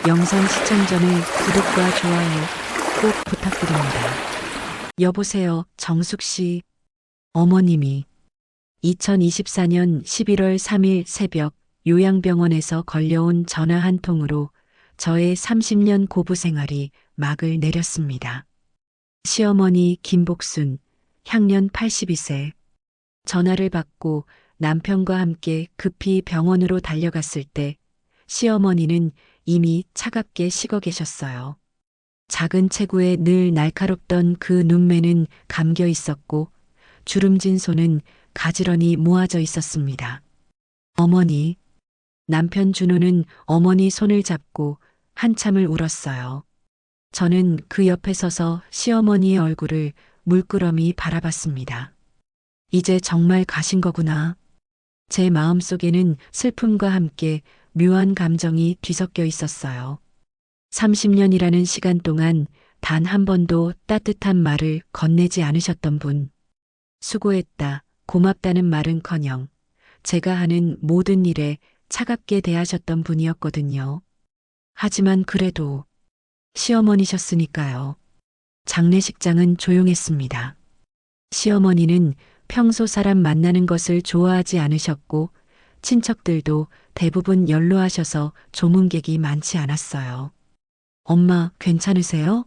영상 시청 전에 구독과 좋아요 꼭 부탁드립니다. 여보세요, 정숙 씨. 어머님이 2024년 11월 3일 새벽 요양병원에서 걸려온 전화 한 통으로 저의 30년 고부 생활이 막을 내렸습니다. 시어머니 김복순, 향년 82세. 전화를 받고 남편과 함께 급히 병원으로 달려갔을 때 시어머니는 이미 차갑게 식어 계셨어요. 작은 체구에 늘 날카롭던 그 눈매는 감겨 있었고 주름진 손은 가지런히 모아져 있었습니다. 어머니, 남편 준호는 어머니 손을 잡고 한참을 울었어요. 저는 그 옆에 서서 시어머니의 얼굴을 물끄러미 바라봤습니다. 이제 정말 가신 거구나. 제 마음속에는 슬픔과 함께 묘한 감정이 뒤섞여 있었어요. 30년이라는 시간 동안 단 한 번도 따뜻한 말을 건네지 않으셨던 분. 수고했다, 고맙다는 말은커녕 제가 하는 모든 일에 차갑게 대하셨던 분이었거든요. 하지만 그래도 시어머니셨으니까요. 장례식장은 조용했습니다. 시어머니는 평소 사람 만나는 것을 좋아하지 않으셨고 친척들도 대부분 연로하셔서 조문객이 많지 않았어요. 엄마, 괜찮으세요?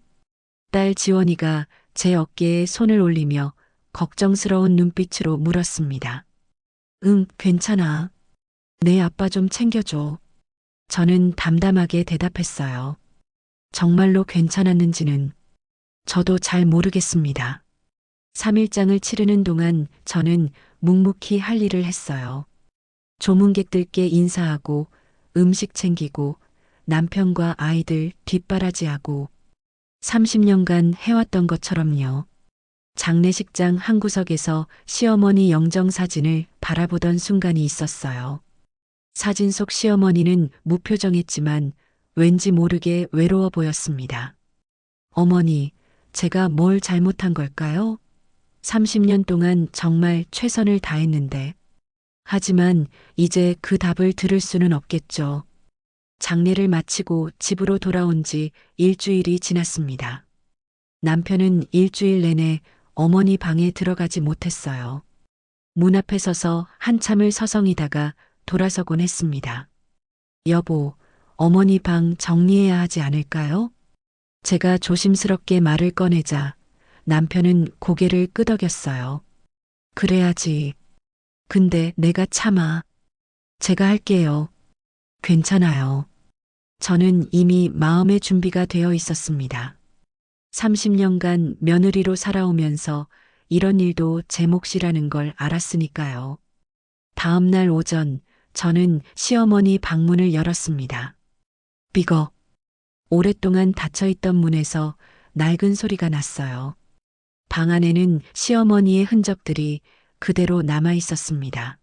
딸 지원이가 제 어깨에 손을 올리며 걱정스러운 눈빛으로 물었습니다. 응, 괜찮아. 내 아빠 좀 챙겨줘. 저는 담담하게 대답했어요. 정말로 괜찮았는지는 저도 잘 모르겠습니다. 3일장을 치르는 동안 저는 묵묵히 할 일을 했어요. 조문객들께 인사하고 음식 챙기고 남편과 아이들 뒷바라지하고 30년간 해왔던 것처럼요. 장례식장 한 구석에서 시어머니 영정사진을 바라보던 순간이 있었어요. 사진 속 시어머니는 무표정했지만 왠지 모르게 외로워 보였습니다. 어머니, 제가 뭘 잘못한 걸까요? 30년 동안 정말 최선을 다했는데. 하지만 이제 그 답을 들을 수는 없겠죠. 장례를 마치고 집으로 돌아온 지 일주일이 지났습니다. 남편은 일주일 내내 어머니 방에 들어가지 못했어요. 문 앞에 서서 한참을 서성이다가 돌아서곤 했습니다. 여보, 어머니 방 정리해야 하지 않을까요? 제가 조심스럽게 말을 꺼내자 남편은 고개를 끄덕였어요. 그래야지. 근데 내가 참아. 제가 할게요. 괜찮아요. 저는 이미 마음의 준비가 되어 있었습니다. 30년간 며느리로 살아오면서 이런 일도 제 몫이라는 걸 알았으니까요. 다음 날 오전 저는 시어머니 방문을 열었습니다. 삐걱. 오랫동안 닫혀있던 문에서 낡은 소리가 났어요. 방 안에는 시어머니의 흔적들이 그대로 남아 있었습니다.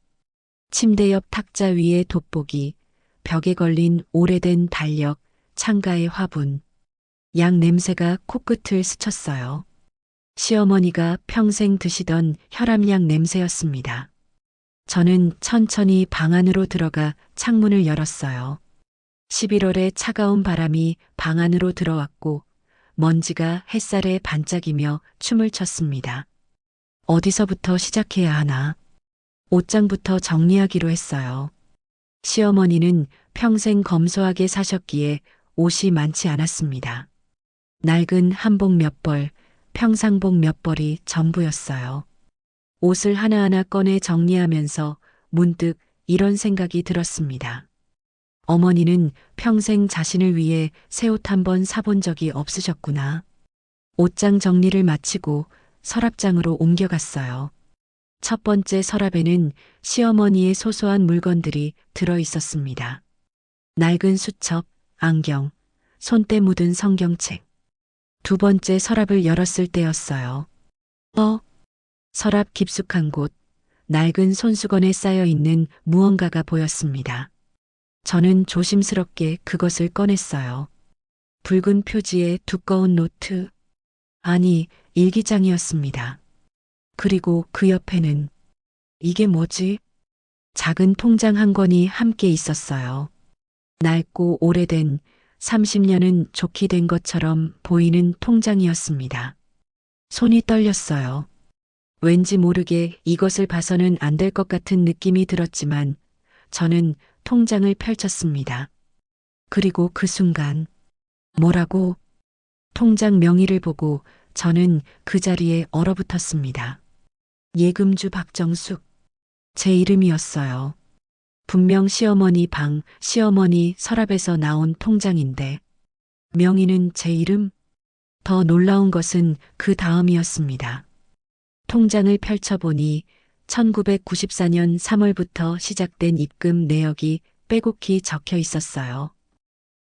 침대 옆 탁자 위에 돋보기, 벽에 걸린 오래된 달력, 창가의 화분. 약 냄새가 코끝을 스쳤어요. 시어머니가 평생 드시던 혈압약 냄새였습니다. 저는 천천히 방 안으로 들어가 창문을 열었어요. 11월의 차가운 바람이 방 안으로 들어왔고 먼지가 햇살에 반짝이며 춤을 췄습니다. 어디서부터 시작해야 하나? 옷장부터 정리하기로 했어요. 시어머니는 평생 검소하게 사셨기에 옷이 많지 않았습니다. 낡은 한복 몇 벌, 평상복 몇 벌이 전부였어요. 옷을 하나하나 꺼내 정리하면서 문득 이런 생각이 들었습니다. 어머니는 평생 자신을 위해 새 옷 한 번 사본 적이 없으셨구나. 옷장 정리를 마치고 서랍장으로 옮겨갔어요. 첫 번째 서랍에는 시어머니의 소소한 물건들이 들어 있었습니다. 낡은 수첩, 안경, 손때 묻은 성경책. 두 번째 서랍을 열었을 때였어요. 서랍 깊숙한 곳, 낡은 손수건에 쌓여 있는 무언가가 보였습니다. 저는 조심스럽게 그것을 꺼냈어요. 붉은 표지의 두꺼운 노트. 아니, 일기장이었습니다. 그리고 그 옆에는 이게 뭐지? 작은 통장 한 권이 함께 있었어요. 낡고 오래된 30년은 좋게 된 것처럼 보이는 통장이었습니다. 손이 떨렸어요. 왠지 모르게 이것을 봐서는 안 될 것 같은 느낌이 들었지만 저는 통장을 펼쳤습니다. 그리고 그 순간 뭐라고? 통장 명의를 보고 저는 그 자리에 얼어붙었습니다. 예금주 박정숙. 제 이름이었어요. 분명 시어머니 방, 시어머니 서랍에서 나온 통장인데 명의는 제 이름? 더 놀라운 것은 그 다음이었습니다. 통장을 펼쳐보니 1994년 3월부터 시작된 입금 내역이 빼곡히 적혀 있었어요.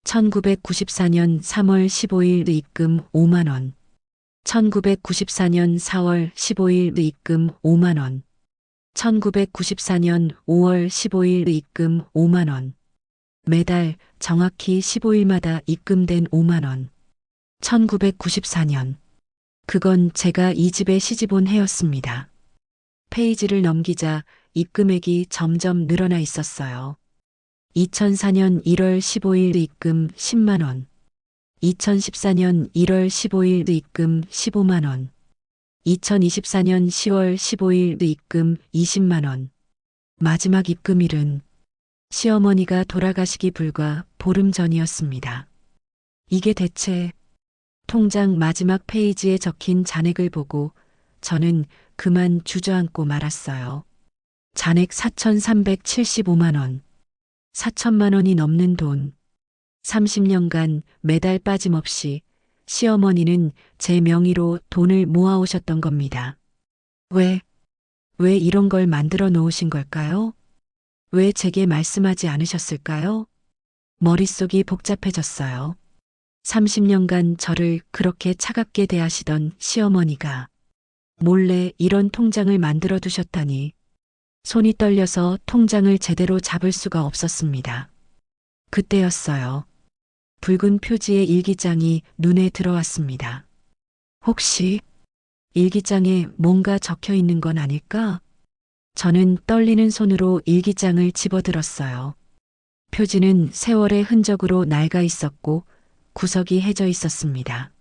1994년 3월 15일 입금 5만 원. 1994년 4월 15일 입금 5만 원. 1994년 5월 15일 입금 5만 원. 매달 정확히 15일마다 입금된 5만 원. 1994년. 그건 제가 이 집에 시집 온 해였습니다. 페이지를 넘기자 입금액이 점점 늘어나 있었어요. 2004년 1월 15일 입금 10만 원. 2014년 1월 15일 입금 15만 원. 2024년 10월 15일 입금 20만 원. 마지막 입금일은 시어머니가 돌아가시기 불과 보름 전이었습니다. 이게 대체 통장 마지막 페이지에 적힌 잔액을 보고 저는 그만 주저앉고 말았어요. 잔액 4,375만 원. 4천만 원이 넘는 돈. 30년간 매달 빠짐없이 시어머니는 제 명의로 돈을 모아오셨던 겁니다. 왜 이런 걸 만들어 놓으신 걸까요? 왜 제게 말씀하지 않으셨을까요? 머릿속이 복잡해졌어요. 30년간 저를 그렇게 차갑게 대하시던 시어머니가 몰래 이런 통장을 만들어 두셨다니 손이 떨려서 통장을 제대로 잡을 수가 없었습니다. 그때였어요. 붉은 표지의 일기장이 눈에 들어왔습니다. 혹시 일기장에 뭔가 적혀 있는 건 아닐까? 저는 떨리는 손으로 일기장을 집어들었어요. 표지는 세월의 흔적으로 낡아 있었고 구석이 해져 있었습니다.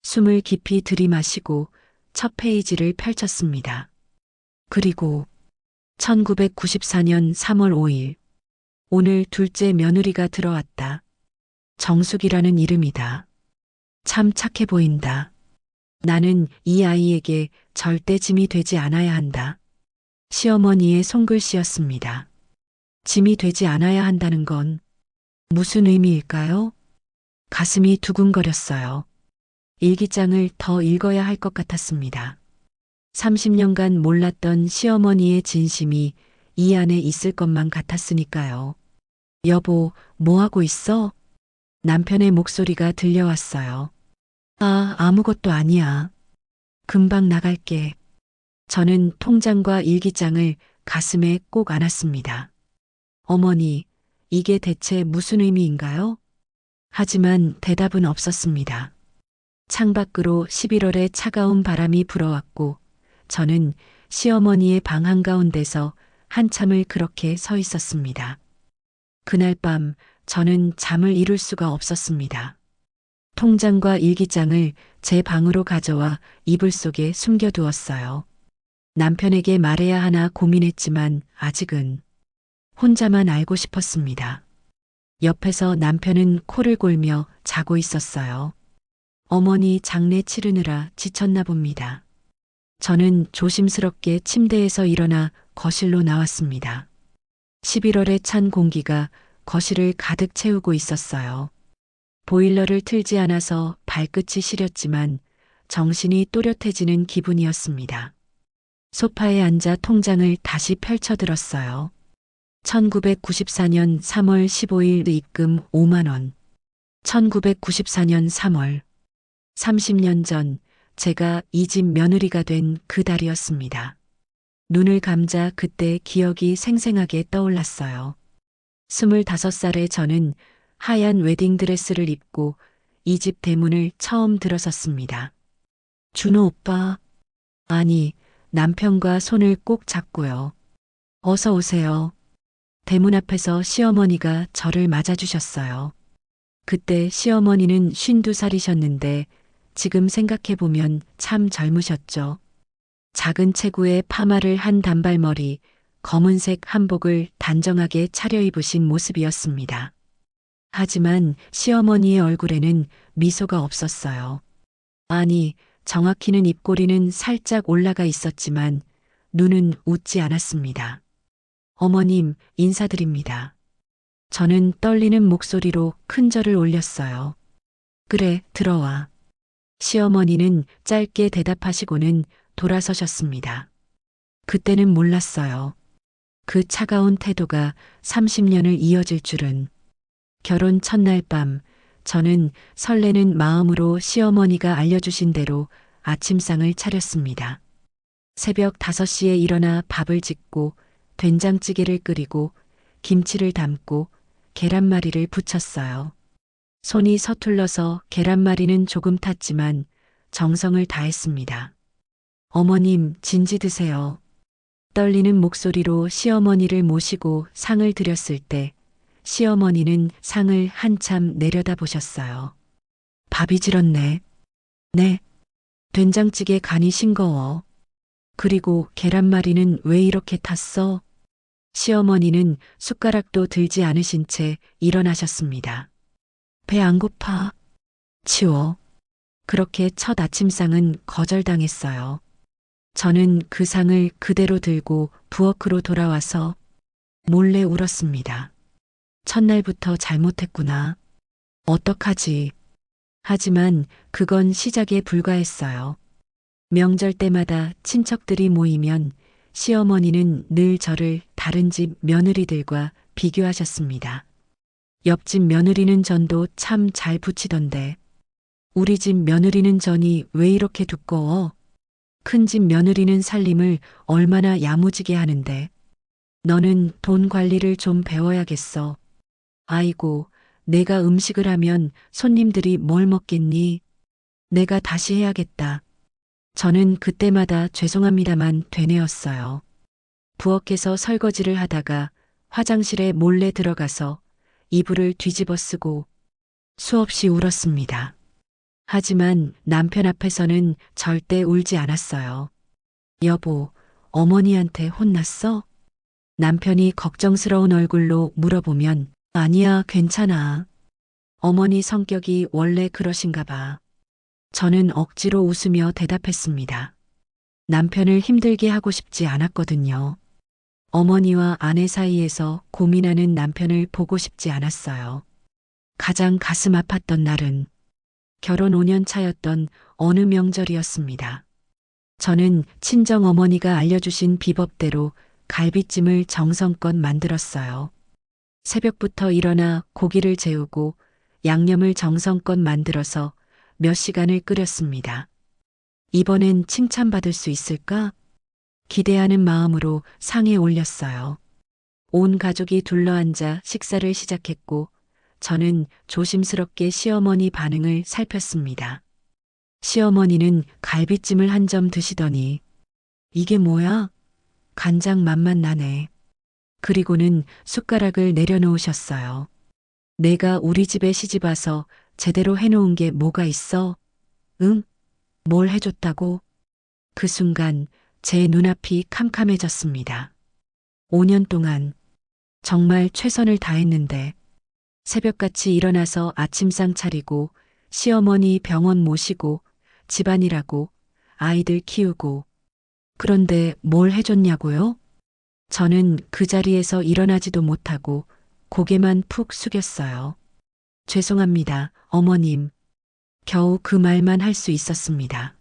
숨을 깊이 들이마시고 첫 페이지를 펼쳤습니다. 그리고 1994년 3월 5일. 오늘 둘째 며느리가 들어왔다. 정숙이라는 이름이다. 참 착해 보인다. 나는 이 아이에게 절대 짐이 되지 않아야 한다. 시어머니의 손글씨였습니다. 짐이 되지 않아야 한다는 건 무슨 의미일까요? 가슴이 두근거렸어요. 일기장을 더 읽어야 할 것 같았습니다. 30년간 몰랐던 시어머니의 진심이 이 안에 있을 것만 같았으니까요. 여보, 뭐 하고 있어? 남편의 목소리가 들려왔어요. 아무것도 아니야. 금방 나갈게. 저는 통장과 일기장을 가슴에 꼭 안았습니다. 어머니, 이게 대체 무슨 의미인가요? 하지만 대답은 없었습니다. 창밖으로 11월의 차가운 바람이 불어왔고 저는 시어머니의 방 한가운데서 한참을 그렇게 서 있었습니다. 그날 밤 저는 잠을 이룰 수가 없었습니다. 통장과 일기장을 제 방으로 가져와 이불 속에 숨겨두었어요. 남편에게 말해야 하나 고민했지만 아직은 혼자만 알고 싶었습니다. 옆에서 남편은 코를 골며 자고 있었어요. 어머니 장례 치르느라 지쳤나 봅니다. 저는 조심스럽게 침대에서 일어나 거실로 나왔습니다. 11월의 찬 공기가 거실을 가득 채우고 있었어요. 보일러를 틀지 않아서 발끝이 시렸지만 정신이 또렷해지는 기분이었습니다. 소파에 앉아 통장을 다시 펼쳐들었어요. 1994년 3월 15일 입금 5만 원. 1994년 3월. 30년 전 제가 이 집 며느리가 된 그 달이었습니다. 눈을 감자 그때 기억이 생생하게 떠올랐어요. 25살의 저는 하얀 웨딩드레스를 입고 이 집 대문을 처음 들어섰습니다. 준호 오빠. 아니, 남편과 손을 꼭 잡고요. 어서 오세요. 대문 앞에서 시어머니가 저를 맞아주셨어요. 그때 시어머니는 52살이셨는데 지금 생각해보면 참 젊으셨죠. 작은 체구에 파마를 한 단발머리, 검은색 한복을 단정하게 차려입으신 모습이었습니다. 하지만 시어머니의 얼굴에는 미소가 없었어요. 아니, 정확히는 입꼬리는 살짝 올라가 있었지만 눈은 웃지 않았습니다. 어머님, 인사드립니다. 저는 떨리는 목소리로 큰 절을 올렸어요. 그래, 들어와. 시어머니는 짧게 대답하시고는 돌아서셨습니다. 그때는 몰랐어요. 그 차가운 태도가 30년을 이어질 줄은. 결혼 첫날 밤, 저는 설레는 마음으로 시어머니가 알려주신 대로 아침상을 차렸습니다. 새벽 5시에 일어나 밥을 짓고 된장찌개를 끓이고 김치를 담고 계란말이를 부쳤어요. 손이 서툴러서 계란말이는 조금 탔지만 정성을 다했습니다. 어머님, 진지 드세요. 떨리는 목소리로 시어머니를 모시고 상을 드렸을 때 시어머니는 상을 한참 내려다보셨어요. 밥이 질었네. 네. 된장찌개 간이 싱거워. 그리고 계란말이는 왜 이렇게 탔어? 시어머니는 숟가락도 들지 않으신 채 일어나셨습니다. 배 안 고파. 치워. 그렇게 첫 아침상은 거절당했어요. 저는 그 상을 그대로 들고 부엌으로 돌아와서 몰래 울었습니다. 첫날부터 잘못했구나. 어떡하지? 하지만 그건 시작에 불과했어요. 명절 때마다 친척들이 모이면 시어머니는 늘 저를 다른 집 며느리들과 비교하셨습니다. 옆집 며느리는 전도 참 잘 부치던데 우리 집 며느리는 전이 왜 이렇게 두꺼워? 큰 집 며느리는 살림을 얼마나 야무지게 하는데 너는 돈 관리를 좀 배워야겠어. 아이고, 내가 음식을 하면 손님들이 뭘 먹겠니? 내가 다시 해야겠다. 저는 그때마다 죄송합니다만 되뇌었어요. 부엌에서 설거지를 하다가 화장실에 몰래 들어가서 이불을 뒤집어 쓰고 수없이 울었습니다. 하지만 남편 앞에서는 절대 울지 않았어요. 여보, 어머니한테 혼났어? 남편이 걱정스러운 얼굴로 물어보면 아니야, 괜찮아. 어머니 성격이 원래 그러신가 봐. 저는 억지로 웃으며 대답했습니다. 남편을 힘들게 하고 싶지 않았거든요. 어머니와 아내 사이에서 고민하는 남편을 보고 싶지 않았어요. 가장 가슴 아팠던 날은 결혼 5년 차였던 어느 명절이었습니다. 저는 친정 어머니가 알려주신 비법대로 갈비찜을 정성껏 만들었어요. 새벽부터 일어나 고기를 재우고 양념을 정성껏 만들어서 몇 시간을 끓였습니다. 이번엔 칭찬받을 수 있을까? 기대하는 마음으로 상에 올렸어요. 온 가족이 둘러앉아 식사를 시작했고 저는 조심스럽게 시어머니 반응을 살폈습니다. 시어머니는 갈비찜을 한 점 드시더니 이게 뭐야? 간장 맛만 나네. 그리고는 숟가락을 내려놓으셨어요. 내가 우리 집에 시집 와서 제대로 해놓은 게 뭐가 있어? 응? 뭘 해줬다고? 그 순간 제 눈앞이 캄캄해졌습니다. 5년 동안 정말 최선을 다했는데 새벽같이 일어나서 아침상 차리고 시어머니 병원 모시고 집안일하고 아이들 키우고 그런데 뭘 해줬냐고요? 저는 그 자리에서 일어나지도 못하고 고개만 푹 숙였어요. 죄송합니다, 어머님. 겨우 그 말만 할 수 있었습니다.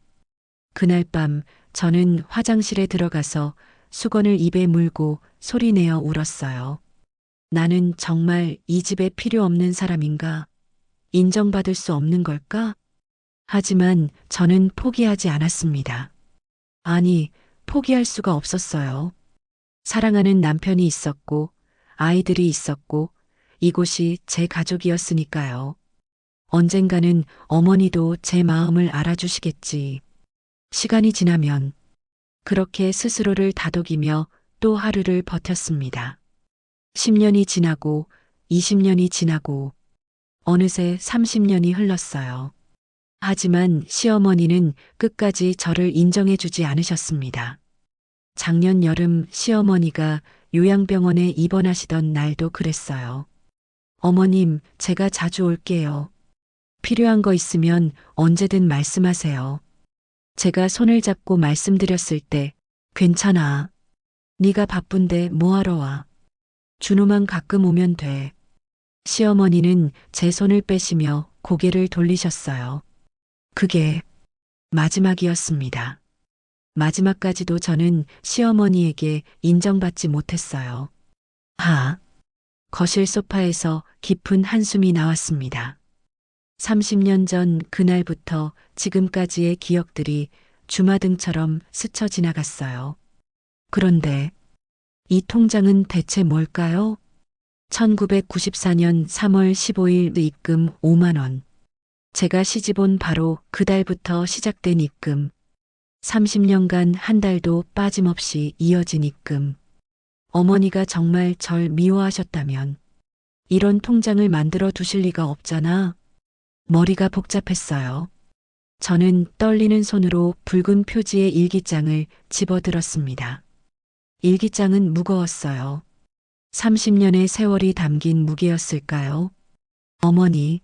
그날 밤 저는 화장실에 들어가서 수건을 입에 물고 소리내어 울었어요. 나는 정말 이 집에 필요 없는 사람인가? 인정받을 수 없는 걸까? 하지만 저는 포기하지 않았습니다. 아니, 포기할 수가 없었어요. 사랑하는 남편이 있었고, 아이들이 있었고, 이곳이 제 가족이었으니까요. 언젠가는 어머니도 제 마음을 알아주시겠지. 시간이 지나면 그렇게 스스로를 다독이며 또 하루를 버텼습니다. 10년이 지나고 20년이 지나고 어느새 30년이 흘렀어요. 하지만 시어머니는 끝까지 저를 인정해주지 않으셨습니다. 작년 여름 시어머니가 요양병원에 입원하시던 날도 그랬어요. 어머님, 제가 자주 올게요. 필요한 거 있으면 언제든 말씀하세요. 제가 손을 잡고 말씀드렸을 때, 괜찮아. 네가 바쁜데 뭐하러 와. 준호만 가끔 오면 돼. 시어머니는 제 손을 빼시며 고개를 돌리셨어요. 그게 마지막이었습니다. 마지막까지도 저는 시어머니에게 인정받지 못했어요. 거실 소파에서 깊은 한숨이 나왔습니다. 30년 전 그날부터 지금까지의 기억들이 주마등처럼 스쳐 지나갔어요. 그런데 이 통장은 대체 뭘까요? 1994년 3월 15일 입금 5만 원. 제가 시집온 바로 그달부터 시작된 입금. 30년간 한 달도 빠짐없이 이어진 입금. 어머니가 정말 절 미워하셨다면 이런 통장을 만들어 두실 리가 없잖아. 머리가 복잡했어요. 저는 떨리는 손으로 붉은 표지의 일기장을 집어들었습니다. 일기장은 무거웠어요. 30년의 세월이 담긴 무게였을까요? 어머니,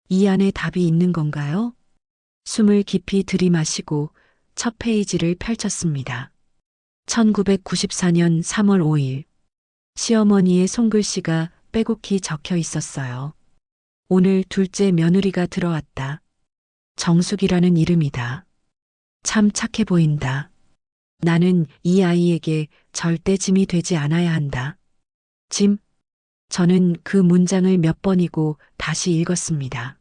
이 안에 답이 있는 건가요? 숨을 깊이 들이마시고 첫 페이지를 펼쳤습니다. 1994년 3월 5일. 시어머니의 손글씨가 빼곡히 적혀 있었어요. 오늘 둘째 며느리가 들어왔다. 정숙이라는 이름이다. 참 착해 보인다. 나는 이 아이에게 절대 짐이 되지 않아야 한다. 짐? 저는 그 문장을 몇 번이고 다시 읽었습니다.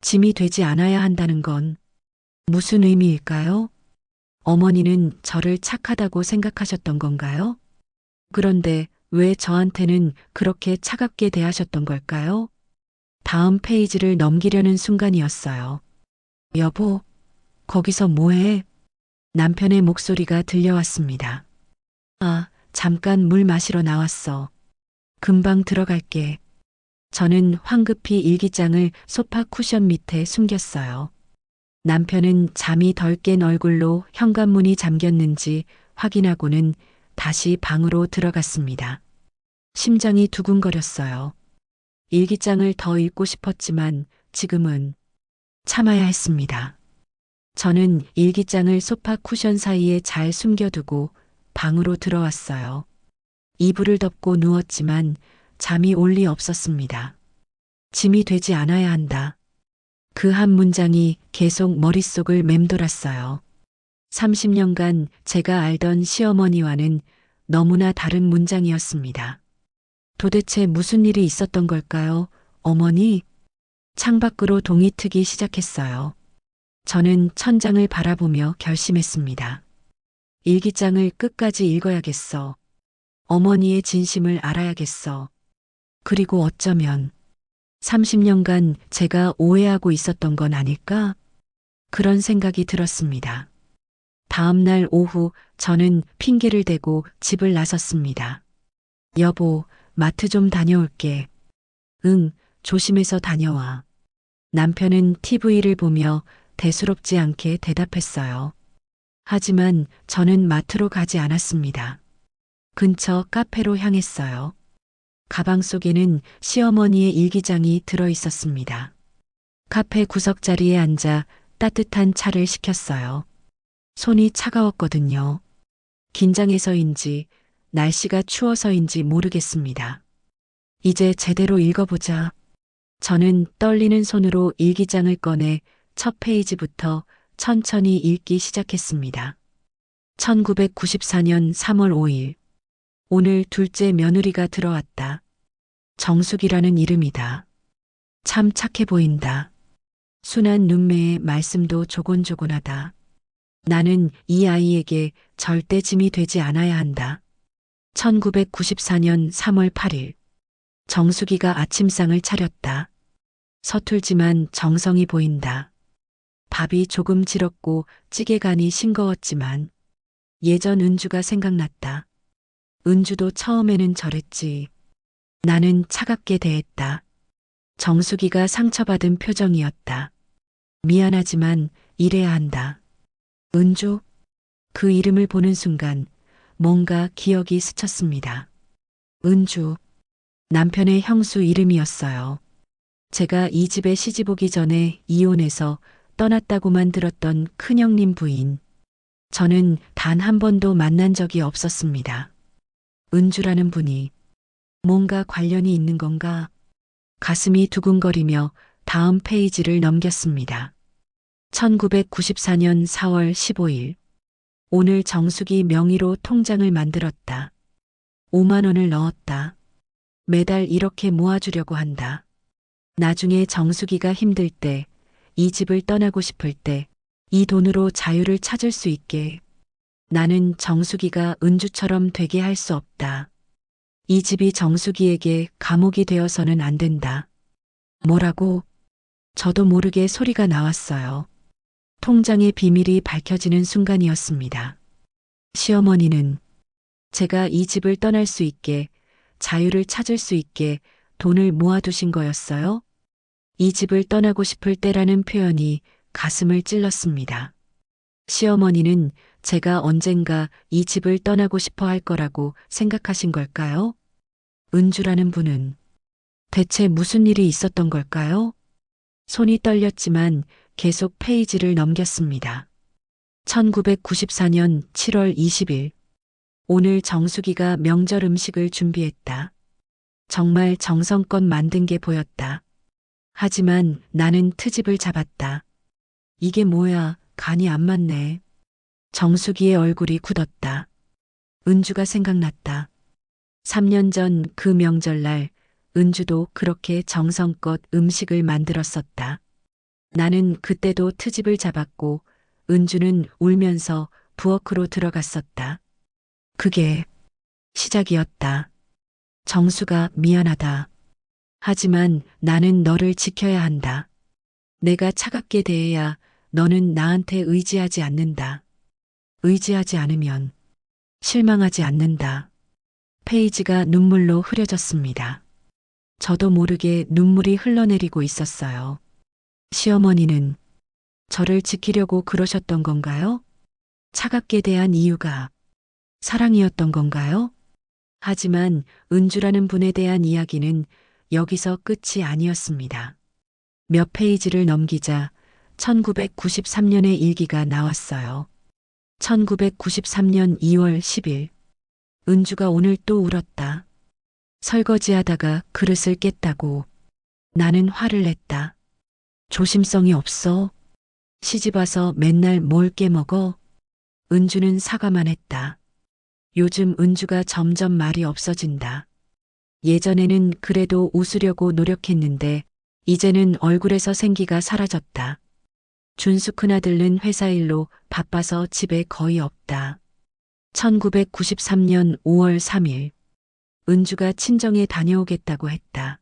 짐이 되지 않아야 한다는 건 무슨 의미일까요? 어머니는 저를 착하다고 생각하셨던 건가요? 그런데 왜 저한테는 그렇게 차갑게 대하셨던 걸까요? 다음 페이지를 넘기려는 순간이었어요. 여보, 거기서 뭐해? 남편의 목소리가 들려왔습니다. 잠깐 물 마시러 나왔어. 금방 들어갈게. 저는 황급히 일기장을 소파 쿠션 밑에 숨겼어요. 남편은 잠이 덜 깬 얼굴로 현관문이 잠겼는지 확인하고는 다시 방으로 들어갔습니다. 심장이 두근거렸어요. 일기장을 더 읽고 싶었지만 지금은 참아야 했습니다. 저는 일기장을 소파 쿠션 사이에 잘 숨겨두고 방으로 들어왔어요. 이불을 덮고 누웠지만 잠이 올 리 없었습니다. 짐이 되지 않아야 한다. 그 한 문장이 계속 머릿속을 맴돌았어요. 30년간 제가 알던 시어머니와는 너무나 다른 문장이었습니다. 도대체 무슨 일이 있었던 걸까요, 어머니? 창밖으로 동이 트기 시작했어요. 저는 천장을 바라보며 결심했습니다. 일기장을 끝까지 읽어야겠어. 어머니의 진심을 알아야겠어. 그리고 어쩌면 30년간 제가 오해하고 있었던 건 아닐까? 그런 생각이 들었습니다. 다음 날 오후 저는 핑계를 대고 집을 나섰습니다. 여보, 마트 좀 다녀올게. 응, 조심해서 다녀와. 남편은 TV를 보며 대수롭지 않게 대답했어요. 하지만 저는 마트로 가지 않았습니다. 근처 카페로 향했어요. 가방 속에는 시어머니의 일기장이 들어 있었습니다. 카페 구석자리에 앉아 따뜻한 차를 시켰어요. 손이 차가웠거든요. 긴장해서인지 날씨가 추워서인지 모르겠습니다. 이제 제대로 읽어보자. 저는 떨리는 손으로 일기장을 꺼내 첫 페이지부터 천천히 읽기 시작했습니다. 1994년 3월 5일. 오늘 둘째 며느리가 들어왔다. 정숙이라는 이름이다. 참 착해 보인다. 순한 눈매에 말씀도 조곤조곤하다. 나는 이 아이에게 절대 짐이 되지 않아야 한다. 1994년 3월 8일. 정숙이가 아침상을 차렸다. 서툴지만 정성이 보인다. 밥이 조금 질었고 찌개간이 싱거웠지만 예전 은주가 생각났다. 은주도 처음에는 저랬지. 나는 차갑게 대했다. 정수기가 상처받은 표정이었다. 미안하지만 일해야 한다. 은주? 그 이름을 보는 순간 뭔가 기억이 스쳤습니다. 은주. 남편의 형수 이름이었어요. 제가 이 집에 시집 오기 전에 이혼해서 떠났다고만 들었던 큰형님 부인. 저는 단 한 번도 만난 적이 없었습니다. 은주라는 분이 뭔가 관련이 있는 건가? 가슴이 두근거리며 다음 페이지를 넘겼습니다. 1994년 4월 15일. 오늘 정숙이 명의로 통장을 만들었다. 5만 원을 넣었다. 매달 이렇게 모아주려고 한다. 나중에 정숙이가 힘들 때, 이 집을 떠나고 싶을 때, 이 돈으로 자유를 찾을 수 있게. 나는 정숙이가 은주처럼 되게 할 수 없다. 이 집이 정숙이에게 감옥이 되어서는 안 된다. 뭐라고? 저도 모르게 소리가 나왔어요. 통장의 비밀이 밝혀지는 순간이었습니다. 시어머니는 제가 이 집을 떠날 수 있게, 자유를 찾을 수 있게 돈을 모아두신 거였어요? 이 집을 떠나고 싶을 때라는 표현이 가슴을 찔렀습니다. 시어머니는 제가 언젠가 이 집을 떠나고 싶어 할 거라고 생각하신 걸까요? 은주라는 분은 대체 무슨 일이 있었던 걸까요? 손이 떨렸지만 계속 페이지를 넘겼습니다. 1994년 7월 20일. 오늘 정숙이가 명절 음식을 준비했다. 정말 정성껏 만든 게 보였다. 하지만 나는 트집을 잡았다. 이게 뭐야, 간이 안 맞네. 정숙이의 얼굴이 굳었다. 은주가 생각났다. 3년 전 그 명절날 은주도 그렇게 정성껏 음식을 만들었었다. 나는 그때도 트집을 잡았고 은주는 울면서 부엌으로 들어갔었다. 그게 시작이었다. 정수가 미안하다. 하지만 나는 너를 지켜야 한다. 내가 차갑게 대해야 너는 나한테 의지하지 않는다. 의지하지 않으면 실망하지 않는다. 페이지가 눈물로 흐려졌습니다. 저도 모르게 눈물이 흘러내리고 있었어요. 시어머니는 저를 지키려고 그러셨던 건가요? 차갑게 대한 이유가 사랑이었던 건가요? 하지만 은주라는 분에 대한 이야기는 여기서 끝이 아니었습니다. 몇 페이지를 넘기자 1993년의 일기가 나왔어요. 1993년 2월 10일. 은주가 오늘 또 울었다. 설거지하다가 그릇을 깼다고. 나는 화를 냈다. 조심성이 없어. 시집와서 맨날 뭘 깨먹어? 은주는 사과만 했다. 요즘 은주가 점점 말이 없어진다. 예전에는 그래도 웃으려고 노력했는데 이제는 얼굴에서 생기가 사라졌다. 준수 큰아들은 회사 일로 바빠서 집에 거의 없다. 1993년 5월 3일. 은주가 친정에 다녀오겠다고 했다.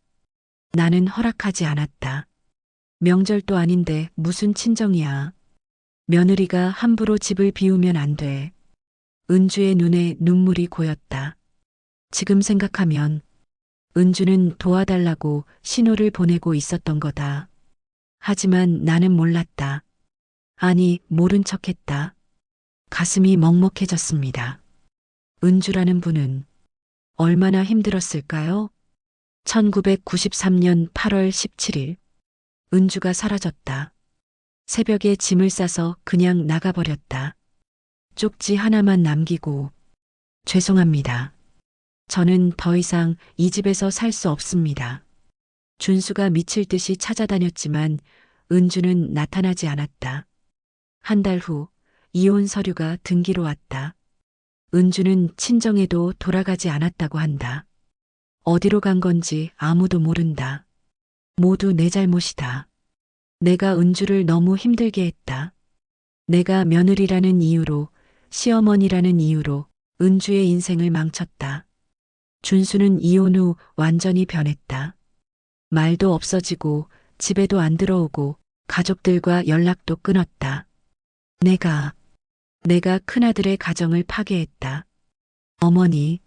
나는 허락하지 않았다. 명절도 아닌데 무슨 친정이야. 며느리가 함부로 집을 비우면 안 돼. 은주의 눈에 눈물이 고였다. 지금 생각하면 은주는 도와달라고 신호를 보내고 있었던 거다. 하지만 나는 몰랐다. 아니, 모른 척했다. 가슴이 먹먹해졌습니다. 은주라는 분은 얼마나 힘들었을까요? 1993년 8월 17일. 은주가 사라졌다. 새벽에 짐을 싸서 그냥 나가버렸다. 쪽지 하나만 남기고 죄송합니다. 저는 더 이상 이 집에서 살 수 없습니다. 준수가 미칠 듯이 찾아다녔지만 은주는 나타나지 않았다. 한 달 후 이혼 서류가 등기로 왔다. 은주는 친정에도 돌아가지 않았다고 한다. 어디로 간 건지 아무도 모른다. 모두 내 잘못이다. 내가 은주를 너무 힘들게 했다. 내가 며느리라는 이유로, 시어머니라는 이유로 은주의 인생을 망쳤다. 준수는 이혼 후 완전히 변했다. 말도 없어지고 집에도 안 들어오고 가족들과 연락도 끊었다. 내가 큰아들의 가정을 파괴했다. 어머니,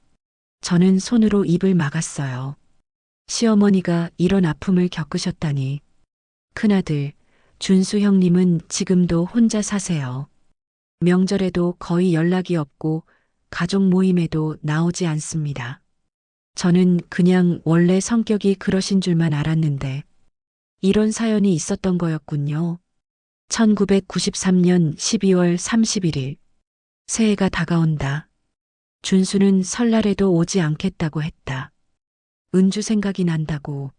저는 손으로 입을 막았어요. 시어머니가 이런 아픔을 겪으셨다니. 큰아들, 준수 형님은 지금도 혼자 사세요. 명절에도 거의 연락이 없고 가족 모임에도 나오지 않습니다. 저는 그냥 원래 성격이 그러신 줄만 알았는데 이런 사연이 있었던 거였군요. 1993년 12월 31일. 새해가 다가온다. 준수는 설날에도 오지 않겠다고 했다. 은주 생각이 난다고.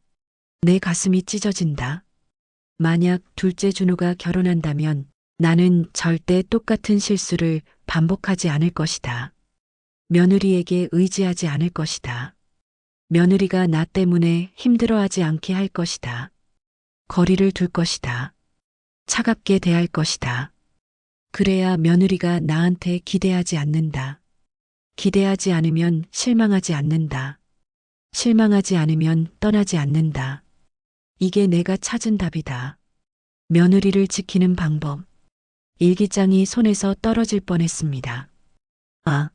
내 가슴이 찢어진다. 만약 둘째 준우가 결혼한다면 나는 절대 똑같은 실수를 반복하지 않을 것이다. 며느리에게 의지하지 않을 것이다. 며느리가 나 때문에 힘들어하지 않게 할 것이다. 거리를 둘 것이다. 차갑게 대할 것이다. 그래야 며느리가 나한테 기대하지 않는다. 기대하지 않으면 실망하지 않는다. 실망하지 않으면 떠나지 않는다. 이게 내가 찾은 답이다. 며느리를 지키는 방법. 일기장이 손에서 떨어질 뻔했습니다. 아,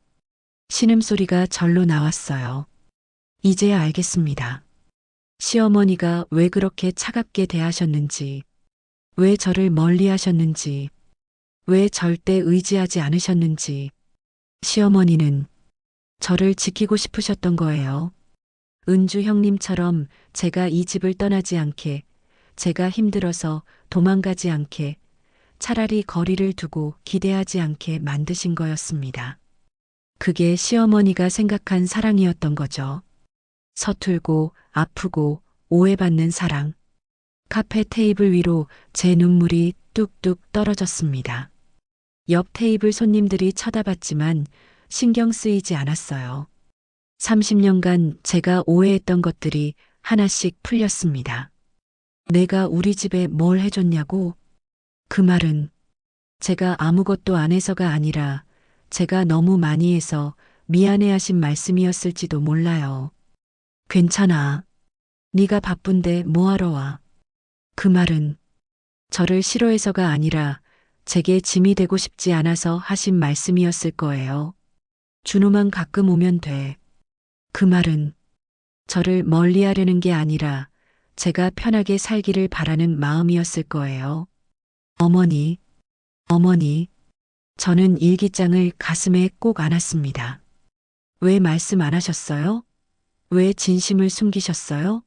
신음소리가 절로 나왔어요. 이제야 알겠습니다. 시어머니가 왜 그렇게 차갑게 대하셨는지, 왜 저를 멀리 하셨는지, 왜 절대 의지하지 않으셨는지. 시어머니는 저를 지키고 싶으셨던 거예요. 은주 형님처럼 제가 이 집을 떠나지 않게, 제가 힘들어서 도망가지 않게, 차라리 거리를 두고 기대하지 않게 만드신 거였습니다. 그게 시어머니가 생각한 사랑이었던 거죠. 서툴고 아프고 오해받는 사랑. 카페 테이블 위로 제 눈물이 뚝뚝 떨어졌습니다. 옆 테이블 손님들이 쳐다봤지만 신경 쓰이지 않았어요. 30년간 제가 오해했던 것들이 하나씩 풀렸습니다. 내가 우리 집에 뭘 해줬냐고? 그 말은 제가 아무것도 안 해서가 아니라 제가 너무 많이 해서 미안해하신 말씀이었을지도 몰라요. 괜찮아. 네가 바쁜데 뭐하러 와. 그 말은 저를 싫어해서가 아니라 제게 짐이 되고 싶지 않아서 하신 말씀이었을 거예요. 준호만 가끔 오면 돼. 그 말은 저를 멀리하려는 게 아니라 제가 편하게 살기를 바라는 마음이었을 거예요. 어머니, 어머니, 저는 일기장을 가슴에 꼭 안았습니다. 왜 말씀 안 하셨어요? 왜 진심을 숨기셨어요?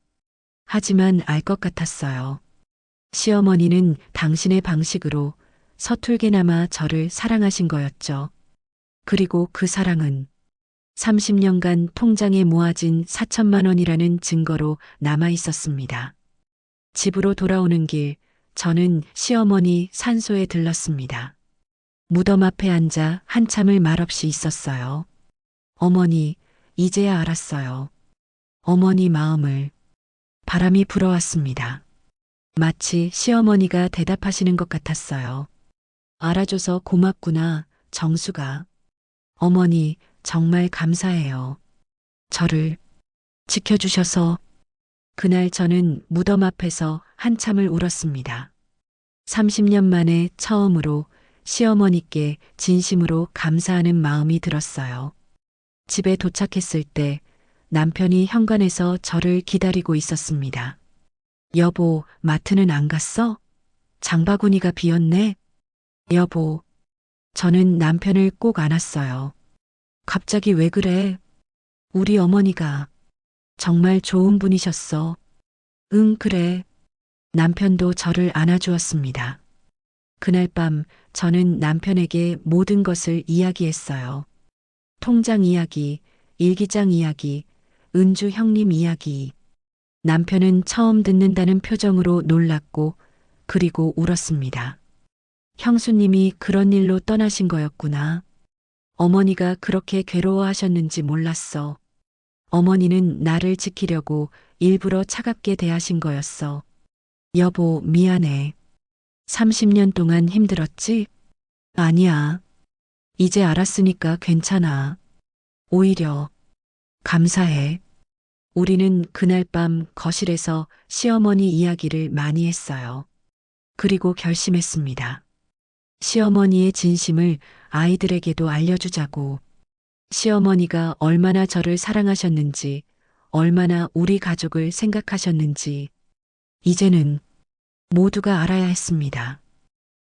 하지만 알 것 같았어요. 시어머니는 당신의 방식으로 서툴게나마 저를 사랑하신 거였죠. 그리고 그 사랑은 30년간 통장에 모아진 4천만 원이라는 증거로 남아 있었습니다. 집으로 돌아오는 길, 저는 시어머니 산소에 들렀습니다. 무덤 앞에 앉아 한참을 말없이 있었어요. 어머니, 이제야 알았어요. 어머니 마음을. 바람이 불어왔습니다. 마치 시어머니가 대답하시는 것 같았어요. 알아줘서 고맙구나, 정수가. 어머니, 정말 감사해요. 저를 지켜주셔서. 그날 저는 무덤 앞에서 한참을 울었습니다. 30년 만에 처음으로 시어머니께 진심으로 감사하는 마음이 들었어요. 집에 도착했을 때 남편이 현관에서 저를 기다리고 있었습니다. 여보, 마트는 안 갔어? 장바구니가 비었네? 여보, 저는 남편을 꼭 안았어요. 갑자기 왜 그래? 우리 어머니가 정말 좋은 분이셨어. 응, 그래. 남편도 저를 안아주었습니다. 그날 밤 저는 남편에게 모든 것을 이야기했어요. 통장 이야기, 일기장 이야기, 은주 형님 이야기. 남편은 처음 듣는다는 표정으로 놀랐고 그리고 울었습니다. 형수님이 그런 일로 떠나신 거였구나. 어머니가 그렇게 괴로워하셨는지 몰랐어. 어머니는 나를 지키려고 일부러 차갑게 대하신 거였어. 여보, 미안해. 30년 동안 힘들었지? 아니야. 이제 알았으니까 괜찮아. 오히려 감사해. 우리는 그날 밤 거실에서 시어머니 이야기를 많이 했어요. 그리고 결심했습니다. 시어머니의 진심을 아이들에게도 알려주자고. 시어머니가 얼마나 저를 사랑하셨는지, 얼마나 우리 가족을 생각하셨는지 이제는 모두가 알아야 했습니다.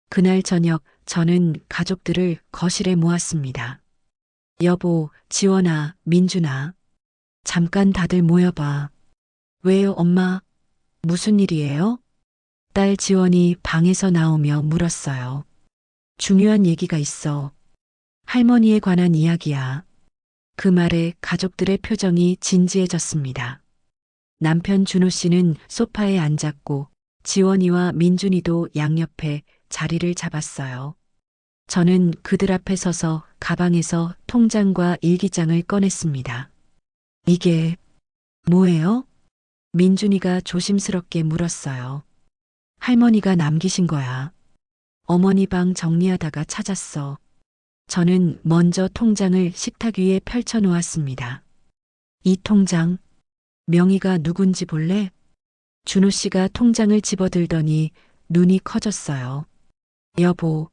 그날 저녁 저는 가족들을 거실에 모았습니다. 여보, 지원아, 민준아, 잠깐 다들 모여봐. 왜요, 엄마? 무슨 일이에요? 딸 지원이 방에서 나오며 물었어요. 중요한 얘기가 있어. 할머니에 관한 이야기야. 그 말에 가족들의 표정이 진지해졌습니다. 남편 준호 씨는 소파에 앉았고 지원이와 민준이도 양옆에 자리를 잡았어요. 저는 그들 앞에 서서 가방에서 통장과 일기장을 꺼냈습니다. 이게 뭐예요? 민준이가 조심스럽게 물었어요. 할머니가 남기신 거야. 어머니 방 정리하다가 찾았어. 저는 먼저 통장을 식탁 위에 펼쳐 놓았습니다. 이 통장, 명의가 누군지 볼래? 준호 씨가 통장을 집어들더니 눈이 커졌어요. 여보,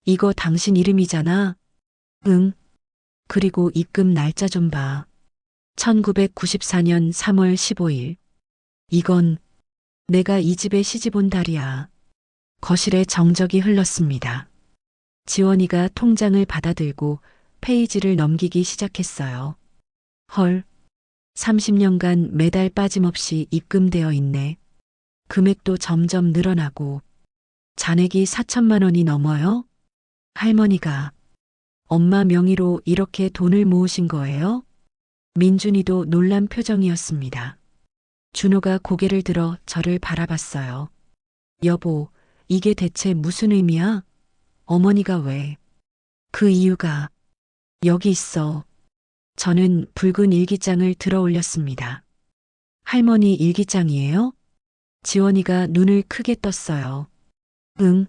이거 당신 이름이잖아? 응. 그리고 입금 날짜 좀 봐. 1994년 3월 15일. 이건 내가 이 집에 시집 온 달이야. 거실에 정적이 흘렀습니다. 지원이가 통장을 받아들고 페이지를 넘기기 시작했어요. 헐, 30년간 매달 빠짐없이 입금되어 있네. 금액도 점점 늘어나고 잔액이 4천만 원이 넘어요? 할머니가 엄마 명의로 이렇게 돈을 모으신 거예요? 민준이도 놀란 표정이었습니다. 준호가 고개를 들어 저를 바라봤어요. 여보, 이게 대체 무슨 의미야? 어머니가 왜? 그 이유가 여기 있어. 저는 붉은 일기장을 들어 올렸습니다. 할머니 일기장이에요? 지원이가 눈을 크게 떴어요. 응,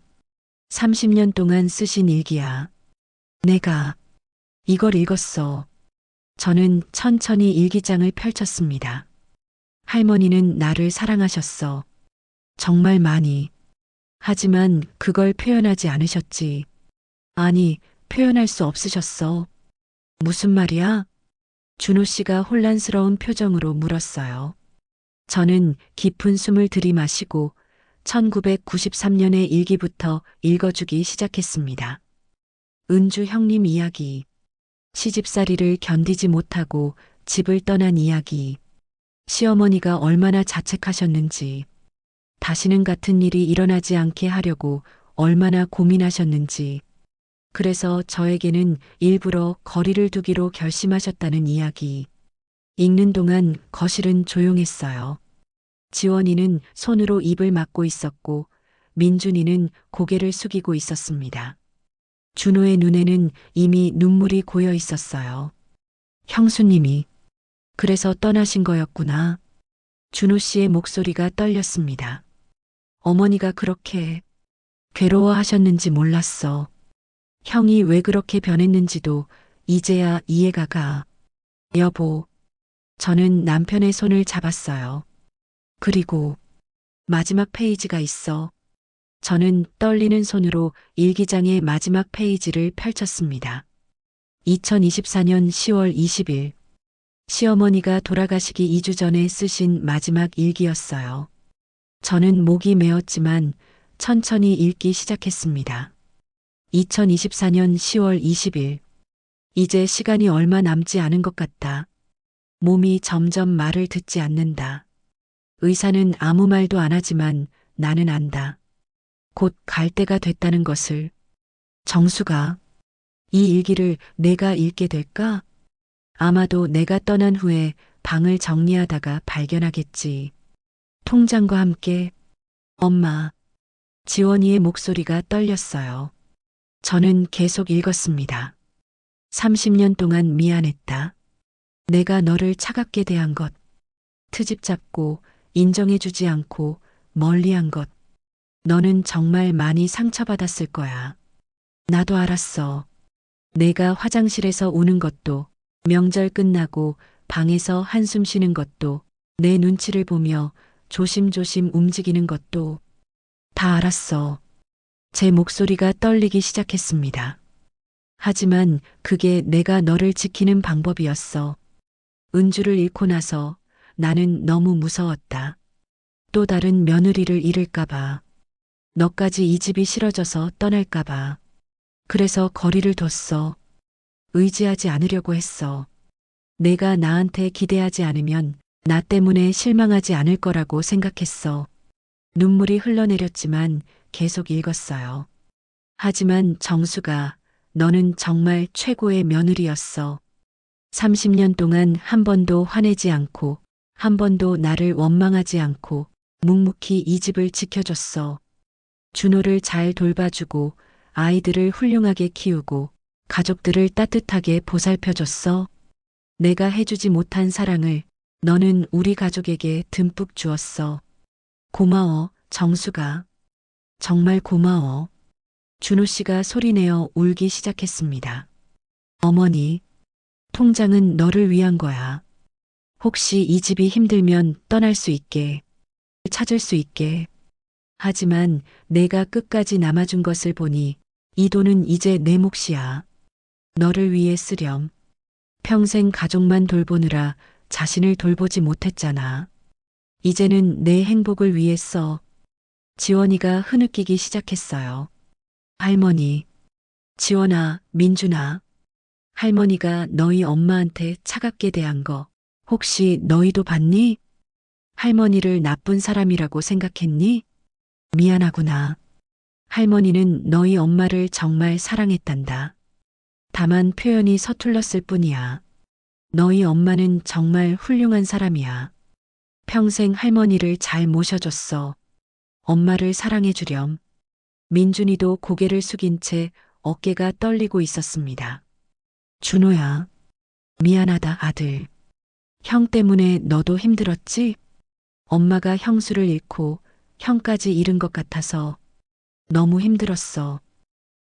30년 동안 쓰신 일기야. 내가 이걸 읽었어. 저는 천천히 일기장을 펼쳤습니다. 할머니는 나를 사랑하셨어. 정말 많이. 하지만 그걸 표현하지 않으셨지. 아니, 표현할 수 없으셨어. 무슨 말이야? 준호 씨가 혼란스러운 표정으로 물었어요. 저는 깊은 숨을 들이마시고 1993년의 일기부터 읽어주기 시작했습니다. 은주 형님 이야기. 시집살이를 견디지 못하고 집을 떠난 이야기. 시어머니가 얼마나 자책하셨는지, 다시는 같은 일이 일어나지 않게 하려고 얼마나 고민하셨는지, 그래서 저에게는 일부러 거리를 두기로 결심하셨다는 이야기. 읽는 동안 거실은 조용했어요. 지원이는 손으로 입을 막고 있었고, 민준이는 고개를 숙이고 있었습니다. 준호의 눈에는 이미 눈물이 고여 있었어요. 형수님이 그래서 떠나신 거였구나. 준호 씨의 목소리가 떨렸습니다. 어머니가 그렇게 괴로워하셨는지 몰랐어. 형이 왜 그렇게 변했는지도 이제야 이해가 가. 여보, 저는 남편의 손을 잡았어요. 그리고 마지막 페이지가 있어. 저는 떨리는 손으로 일기장의 마지막 페이지를 펼쳤습니다. 2024년 10월 20일. 시어머니가 돌아가시기 2주 전에 쓰신 마지막 일기였어요. 저는 목이 메었지만 천천히 읽기 시작했습니다. 2024년 10월 20일. 이제 시간이 얼마 남지 않은 것 같다. 몸이 점점 말을 듣지 않는다. 의사는 아무 말도 안 하지만 나는 안다. 곧 갈 때가 됐다는 것을. 정수가 이 일기를 내가 읽게 될까? 아마도 내가 떠난 후에 방을 정리하다가 발견하겠지. 통장과 함께. 엄마. 지원이의 목소리가 떨렸어요. 저는 계속 읽었습니다. 30년 동안 미안했다. 내가 너를 차갑게 대한 것. 트집 잡고 인정해주지 않고 멀리한 것. 너는 정말 많이 상처받았을 거야. 나도 알았어. 내가 화장실에서 우는 것도, 명절 끝나고 방에서 한숨 쉬는 것도, 내 눈치를 보며 조심조심 움직이는 것도 다 알았어. 제 목소리가 떨리기 시작했습니다. 하지만 그게 내가 너를 지키는 방법이었어. 은주를 잃고 나서 나는 너무 무서웠다. 또 다른 며느리를 잃을까봐. 너까지 이 집이 싫어져서 떠날까봐. 그래서 거리를 뒀어. 의지하지 않으려고 했어. 내가 나한테 기대하지 않으면 나 때문에 실망하지 않을 거라고 생각했어. 눈물이 흘러내렸지만 계속 읽었어요. 하지만 정수가 너는 정말 최고의 며느리였어. 30년 동안 한 번도 화내지 않고 한 번도 나를 원망하지 않고 묵묵히 이 집을 지켜줬어. 준호를 잘 돌봐주고 아이들을 훌륭하게 키우고 가족들을 따뜻하게 보살펴줬어. 내가 해주지 못한 사랑을 너는 우리 가족에게 듬뿍 주었어. 고마워, 정수가. 정말 고마워. 준호 씨가 소리내어 울기 시작했습니다. 어머니, 통장은 너를 위한 거야. 혹시 이 집이 힘들면 떠날 수 있게, 찾을 수 있게. 하지만 내가 끝까지 남아준 것을 보니 이 돈은 이제 내 몫이야. 너를 위해 쓰렴. 평생 가족만 돌보느라 자신을 돌보지 못했잖아. 이제는 내 행복을 위해 써. 지원이가 흐느끼기 시작했어요. 할머니, 지원아, 민준아. 할머니가 너희 엄마한테 차갑게 대한 거 혹시 너희도 봤니? 할머니를 나쁜 사람이라고 생각했니? 미안하구나. 할머니는 너희 엄마를 정말 사랑했단다. 다만 표현이 서툴렀을 뿐이야. 너희 엄마는 정말 훌륭한 사람이야. 평생 할머니를 잘 모셔줬어. 엄마를 사랑해주렴. 민준이도 고개를 숙인 채 어깨가 떨리고 있었습니다. 준호야, 미안하다 아들. 형 때문에 너도 힘들었지? 엄마가 형수를 잃고 형까지 잃은 것 같아서 너무 힘들었어.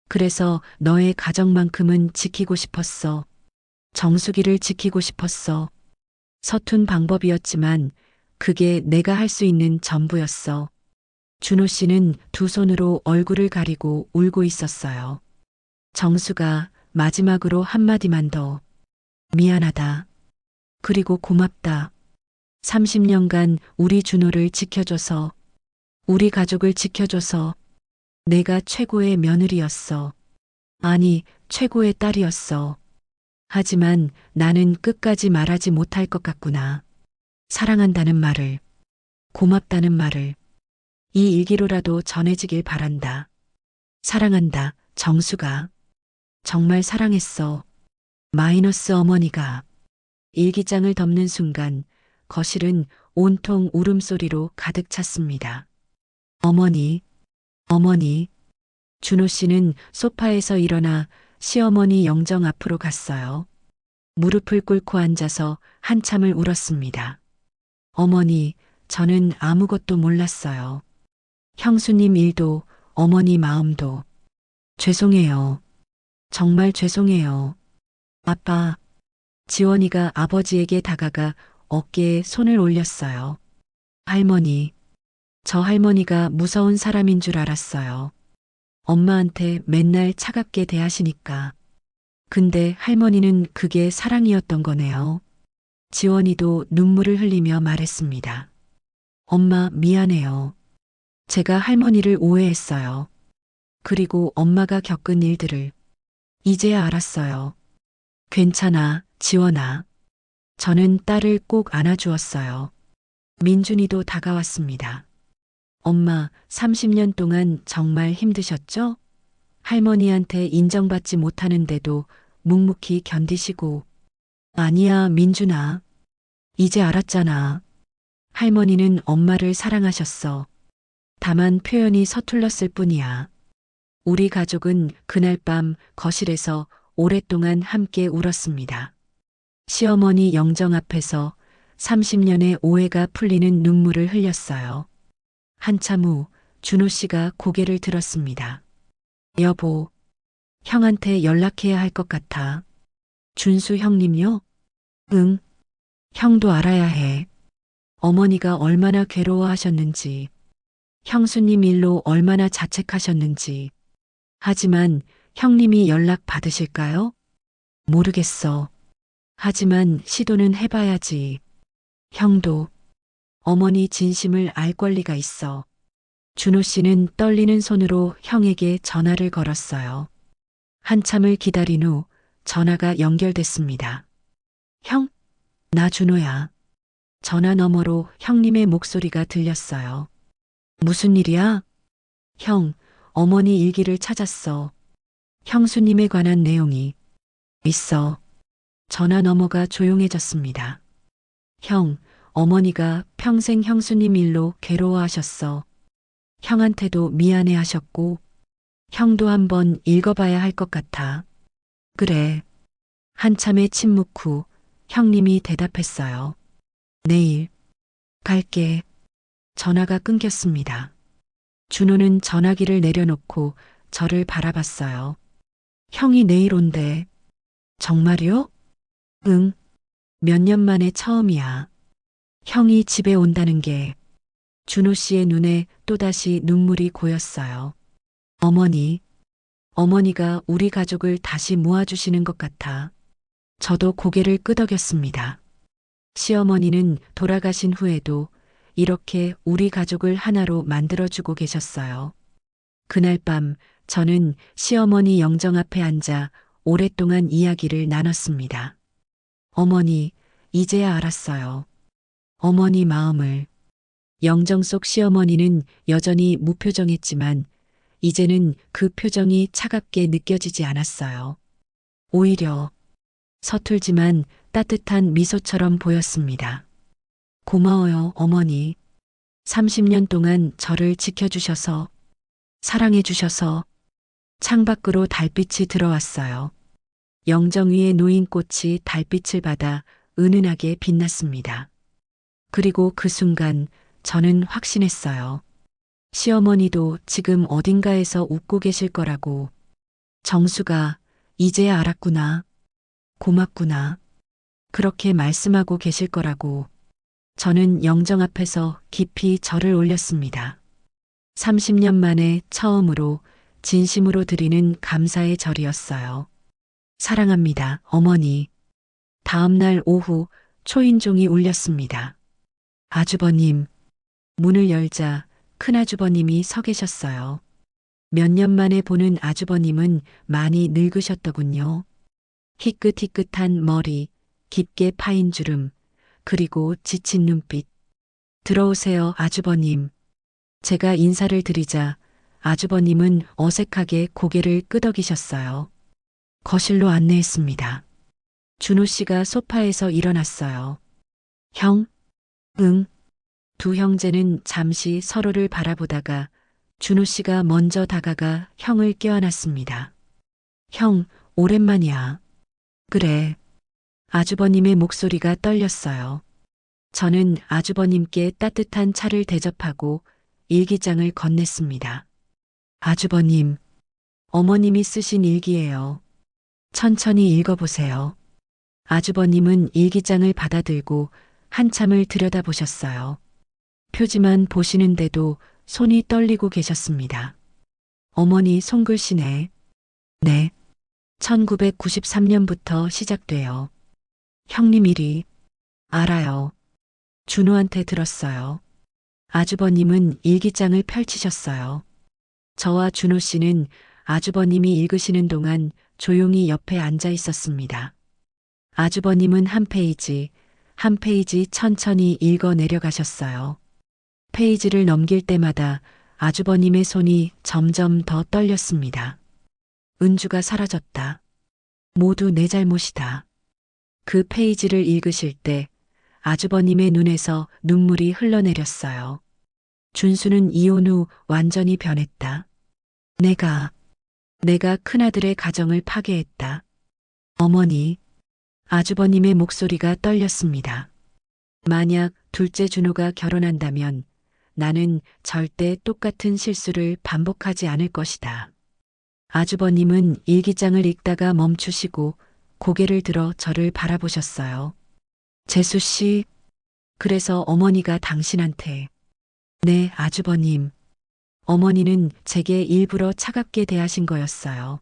그래서 너의 가정만큼은 지키고 싶었어. 정수기를 지키고 싶었어. 서툰 방법이었지만 그게 내가 할 수 있는 전부였어. 준호 씨는 두 손으로 얼굴을 가리고 울고 있었어요. 정수가 마지막으로 한마디만 더. 미안하다. 그리고 고맙다. 30년간 우리 준호를 지켜줘서, 우리 가족을 지켜줘서 내가 최고의 며느리였어. 아니, 최고의 딸이었어. 하지만 나는 끝까지 말하지 못할 것 같구나. 사랑한다는 말을, 고맙다는 말을 이 일기로라도 전해지길 바란다. 사랑한다, 정수가. 정말 사랑했어. 마이너스 어머니가. 일기장을 덮는 순간 거실은 온통 울음소리로 가득 찼습니다. 어머니, 어머니. 준호 씨는 소파에서 일어나 시어머니 영정 앞으로 갔어요. 무릎을 꿇고 앉아서 한참을 울었습니다. 어머니, 저는 아무것도 몰랐어요. 형수님 일도 어머니 마음도. 죄송해요. 정말 죄송해요. 아빠. 지원이가 아버지에게 다가가 어깨에 손을 올렸어요. 할머니. 저 할머니가 무서운 사람인 줄 알았어요. 엄마한테 맨날 차갑게 대하시니까. 근데 할머니는 그게 사랑이었던 거네요. 지원이도 눈물을 흘리며 말했습니다. 엄마 미안해요. 제가 할머니를 오해했어요. 그리고 엄마가 겪은 일들을 이제야 알았어요. 괜찮아, 지원아. 저는 딸을 꼭 안아주었어요. 민준이도 다가왔습니다. 엄마, 30년 동안 정말 힘드셨죠? 할머니한테 인정받지 못하는데도 묵묵히 견디시고. 아니야, 민준아. 이제 알았잖아. 할머니는 엄마를 사랑하셨어. 다만 표현이 서툴렀을 뿐이야. 우리 가족은 그날 밤 거실에서 오랫동안 함께 울었습니다. 시어머니 영정 앞에서 30년의 오해가 풀리는 눈물을 흘렸어요. 한참 후 준호 씨가 고개를 들었습니다. 여보, 형한테 연락해야 할 것 같아. 준수 형님요? 응. 형도 알아야 해. 어머니가 얼마나 괴로워하셨는지, 형수님 일로 얼마나 자책하셨는지. 하지만 형님이 연락 받으실까요? 모르겠어. 하지만 시도는 해봐야지. 형도 어머니 진심을 알 권리가 있어. 준호 씨는 떨리는 손으로 형에게 전화를 걸었어요. 한참을 기다린 후 전화가 연결됐습니다. 형, 나 준호야. 전화 너머로 형님의 목소리가 들렸어요. 무슨 일이야? 형, 어머니 일기를 찾았어. 형수님에 관한 내용이 있어. 전화 너머가 조용해졌습니다. 형, 어머니가 평생 형수님 일로 괴로워하셨어. 형한테도 미안해 하셨고, 형도 한번 읽어봐야 할 것 같아. 그래. 한참의 침묵 후 형님이 대답했어요. 내일 갈게. 전화가 끊겼습니다. 준호는 전화기를 내려놓고 저를 바라봤어요. 형이 내일 온대. 정말요? 응. 몇 년 만에 처음이야. 형이 집에 온다는 게. 준호 씨의 눈에 또다시 눈물이 고였어요. 어머니가 우리 가족을 다시 모아주시는 것 같아. 저도 고개를 끄덕였습니다. 시어머니는 돌아가신 후에도 이렇게 우리 가족을 하나로 만들어주고 계셨어요. 그날 밤 저는 시어머니 영정 앞에 앉아 오랫동안 이야기를 나눴습니다. 어머니, 이제야 알았어요. 어머니 마음을. 영정 속 시어머니는 여전히 무표정했지만 이제는 그 표정이 차갑게 느껴지지 않았어요. 오히려 서툴지만 따뜻한 미소처럼 보였습니다. 고마워요, 어머니. 30년 동안 저를 지켜주셔서, 사랑해주셔서. 창밖으로 달빛이 들어왔어요. 영정 위에 놓인 꽃이 달빛을 받아 은은하게 빛났습니다. 그리고 그 순간 저는 확신했어요. 시어머니도 지금 어딘가에서 웃고 계실 거라고. 정수가 이제야 알았구나. 고맙구나. 그렇게 말씀하고 계실 거라고. 저는 영정 앞에서 깊이 절을 올렸습니다. 30년 만에 처음으로 진심으로 드리는 감사의 절이었어요. 사랑합니다, 어머니. 다음 날 오후 초인종이 울렸습니다. 아주버님. 문을 열자 큰아주버님이 서 계셨어요. 몇 년 만에 보는 아주버님은 많이 늙으셨더군요. 희끗희끗한 머리, 깊게 파인 주름, 그리고 지친 눈빛. 들어오세요, 아주버님. 제가 인사를 드리자 아주버님은 어색하게 고개를 끄덕이셨어요. 거실로 안내했습니다. 준호 씨가 소파에서 일어났어요. 형? 응. 두 형제는 잠시 서로를 바라보다가 준호 씨가 먼저 다가가 형을 껴안았습니다. 형, 오랜만이야. 그래. 아주버님의 목소리가 떨렸어요. 저는 아주버님께 따뜻한 차를 대접하고 일기장을 건넸습니다. 아주버님, 어머님이 쓰신 일기예요. 천천히 읽어보세요. 아주버님은 일기장을 받아들고 한참을 들여다보셨어요. 표지만 보시는데도 손이 떨리고 계셨습니다. 어머니 손글씨네. 네. 1993년부터 시작돼요. 형님 일이. 알아요. 준호한테 들었어요. 아주버님은 일기장을 펼치셨어요. 저와 준호 씨는 아주버님이 읽으시는 동안 조용히 옆에 앉아 있었습니다. 아주버님은 한 페이지, 한 페이지 천천히 읽어 내려가셨어요. 페이지를 넘길 때마다 아주버님의 손이 점점 더 떨렸습니다. 은주가 사라졌다. 모두 내 잘못이다. 그 페이지를 읽으실 때 아주버님의 눈에서 눈물이 흘러내렸어요. 준수는 이혼 후 완전히 변했다. 내가 큰아들의 가정을 파괴했다. 어머니, 아주버님의 목소리가 떨렸습니다. 만약 둘째 준호가 결혼한다면 나는 절대 똑같은 실수를 반복하지 않을 것이다. 아주버님은 일기장을 읽다가 멈추시고 고개를 들어 저를 바라보셨어요. 재수 씨, 그래서 어머니가 당신한테. 네, 아주버님. 어머니는 제게 일부러 차갑게 대하신 거였어요.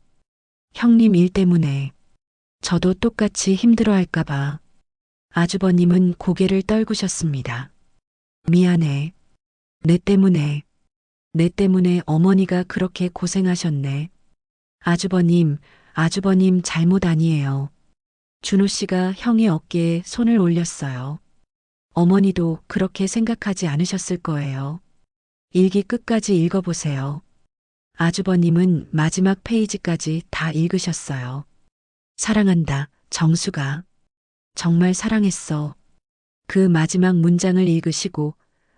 형님 일 때문에. 저도 똑같이 힘들어할까봐. 아주버님은 고개를 떨구셨습니다. 미안해. 내 때문에 어머니가 그렇게 고생하셨네. 아주버님 잘못 아니에요. 준호 씨가 형의 어깨에 손을 올렸어요. 어머니도 그렇게 생각하지 않으셨을 거예요. 일기 끝까지 읽어보세요. 아주버님은 마지막 페이지까지 다 읽으셨어요. 사랑한다, 정수가. 정말 사랑했어. 그 마지막 문장을 읽으시고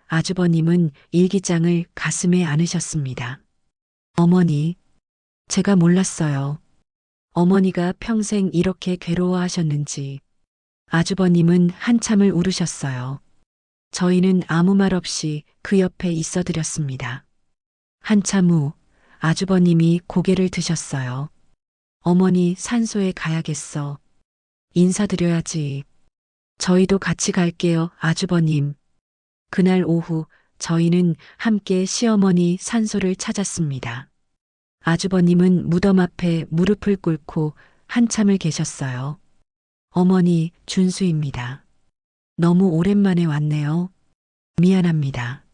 아주버님은 일기장을 가슴에 안으셨습니다. 어머니, 제가 몰랐어요. 어머니가 평생 이렇게 괴로워하셨는지. 아주버님은 한참을 울으셨어요. 저희는 아무 말 없이 그 옆에 있어 드렸습니다. 한참 후 아주버님이 고개를 드셨어요. 어머니 산소에 가야겠어. 인사드려야지. 저희도 같이 갈게요, 아주버님. 그날 오후 저희는 함께 시어머니 산소를 찾았습니다. 아주버님은 무덤 앞에 무릎을 꿇고 한참을 계셨어요. 어머니, 준수입니다. 너무 오랜만에 왔네요. 미안합니다.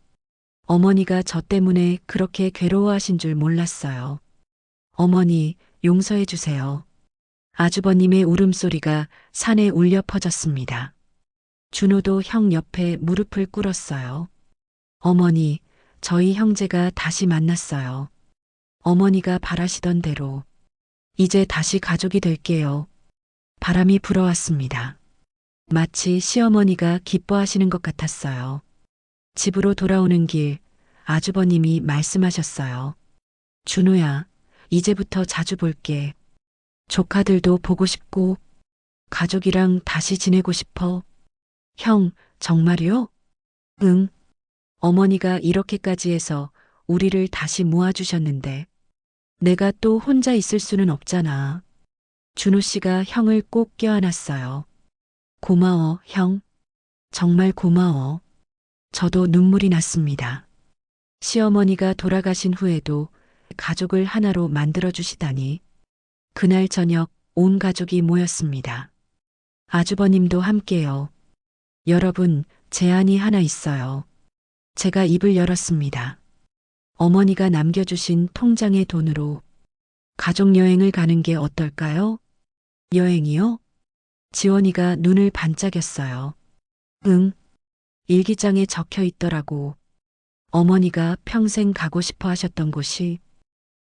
어머니가 저 때문에 그렇게 괴로워하신 줄 몰랐어요. 어머니, 용서해 주세요. 아주버님의 울음소리가 산에 울려 퍼졌습니다. 준호도 형 옆에 무릎을 꿇었어요. 어머니, 저희 형제가 다시 만났어요. 어머니가 바라시던 대로. 이제 다시 가족이 될게요. 바람이 불어왔습니다. 마치 시어머니가 기뻐하시는 것 같았어요. 집으로 돌아오는 길, 아주버님이 말씀하셨어요. 준호야, 이제부터 자주 볼게. 조카들도 보고 싶고, 가족이랑 다시 지내고 싶어. 형, 정말요? 응. 어머니가 이렇게까지 해서 우리를 다시 모아주셨는데, 내가 또 혼자 있을 수는 없잖아. 준호 씨가 형을 꼭 껴안았어요. 고마워, 형. 정말 고마워. 저도 눈물이 났습니다. 시어머니가 돌아가신 후에도 가족을 하나로 만들어주시다니. 그날 저녁 온 가족이 모였습니다. 아주버님도 함께요. 여러분, 제안이 하나 있어요. 제가 입을 열었습니다. 어머니가 남겨주신 통장의 돈으로 가족여행을 가는 게 어떨까요? 여행이요? 지원이가 눈을 반짝였어요. 응. 일기장에 적혀 있더라고. 어머니가 평생 가고 싶어 하셨던 곳이.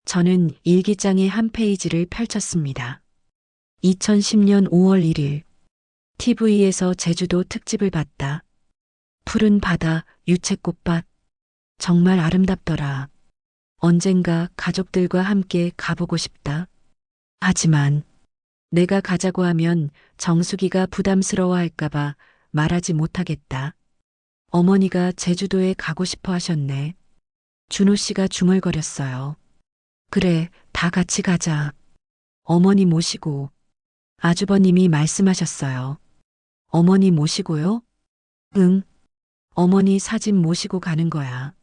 저는 일기장의 한 페이지를 펼쳤습니다. 2010년 5월 1일. TV에서 제주도 특집을 봤다. 푸른 바다, 유채꽃밭. 정말 아름답더라. 언젠가 가족들과 함께 가보고 싶다. 하지만 내가 가자고 하면 정수기가 부담스러워 할까봐 말하지 못하겠다. 어머니가 제주도에 가고 싶어 하셨네. 준호 씨가 중얼거렸어요. 그래, 다 같이 가자. 어머니 모시고. 아주버님이 말씀하셨어요. 어머니 모시고요? 응. 어머니 사진 모시고 가는 거야.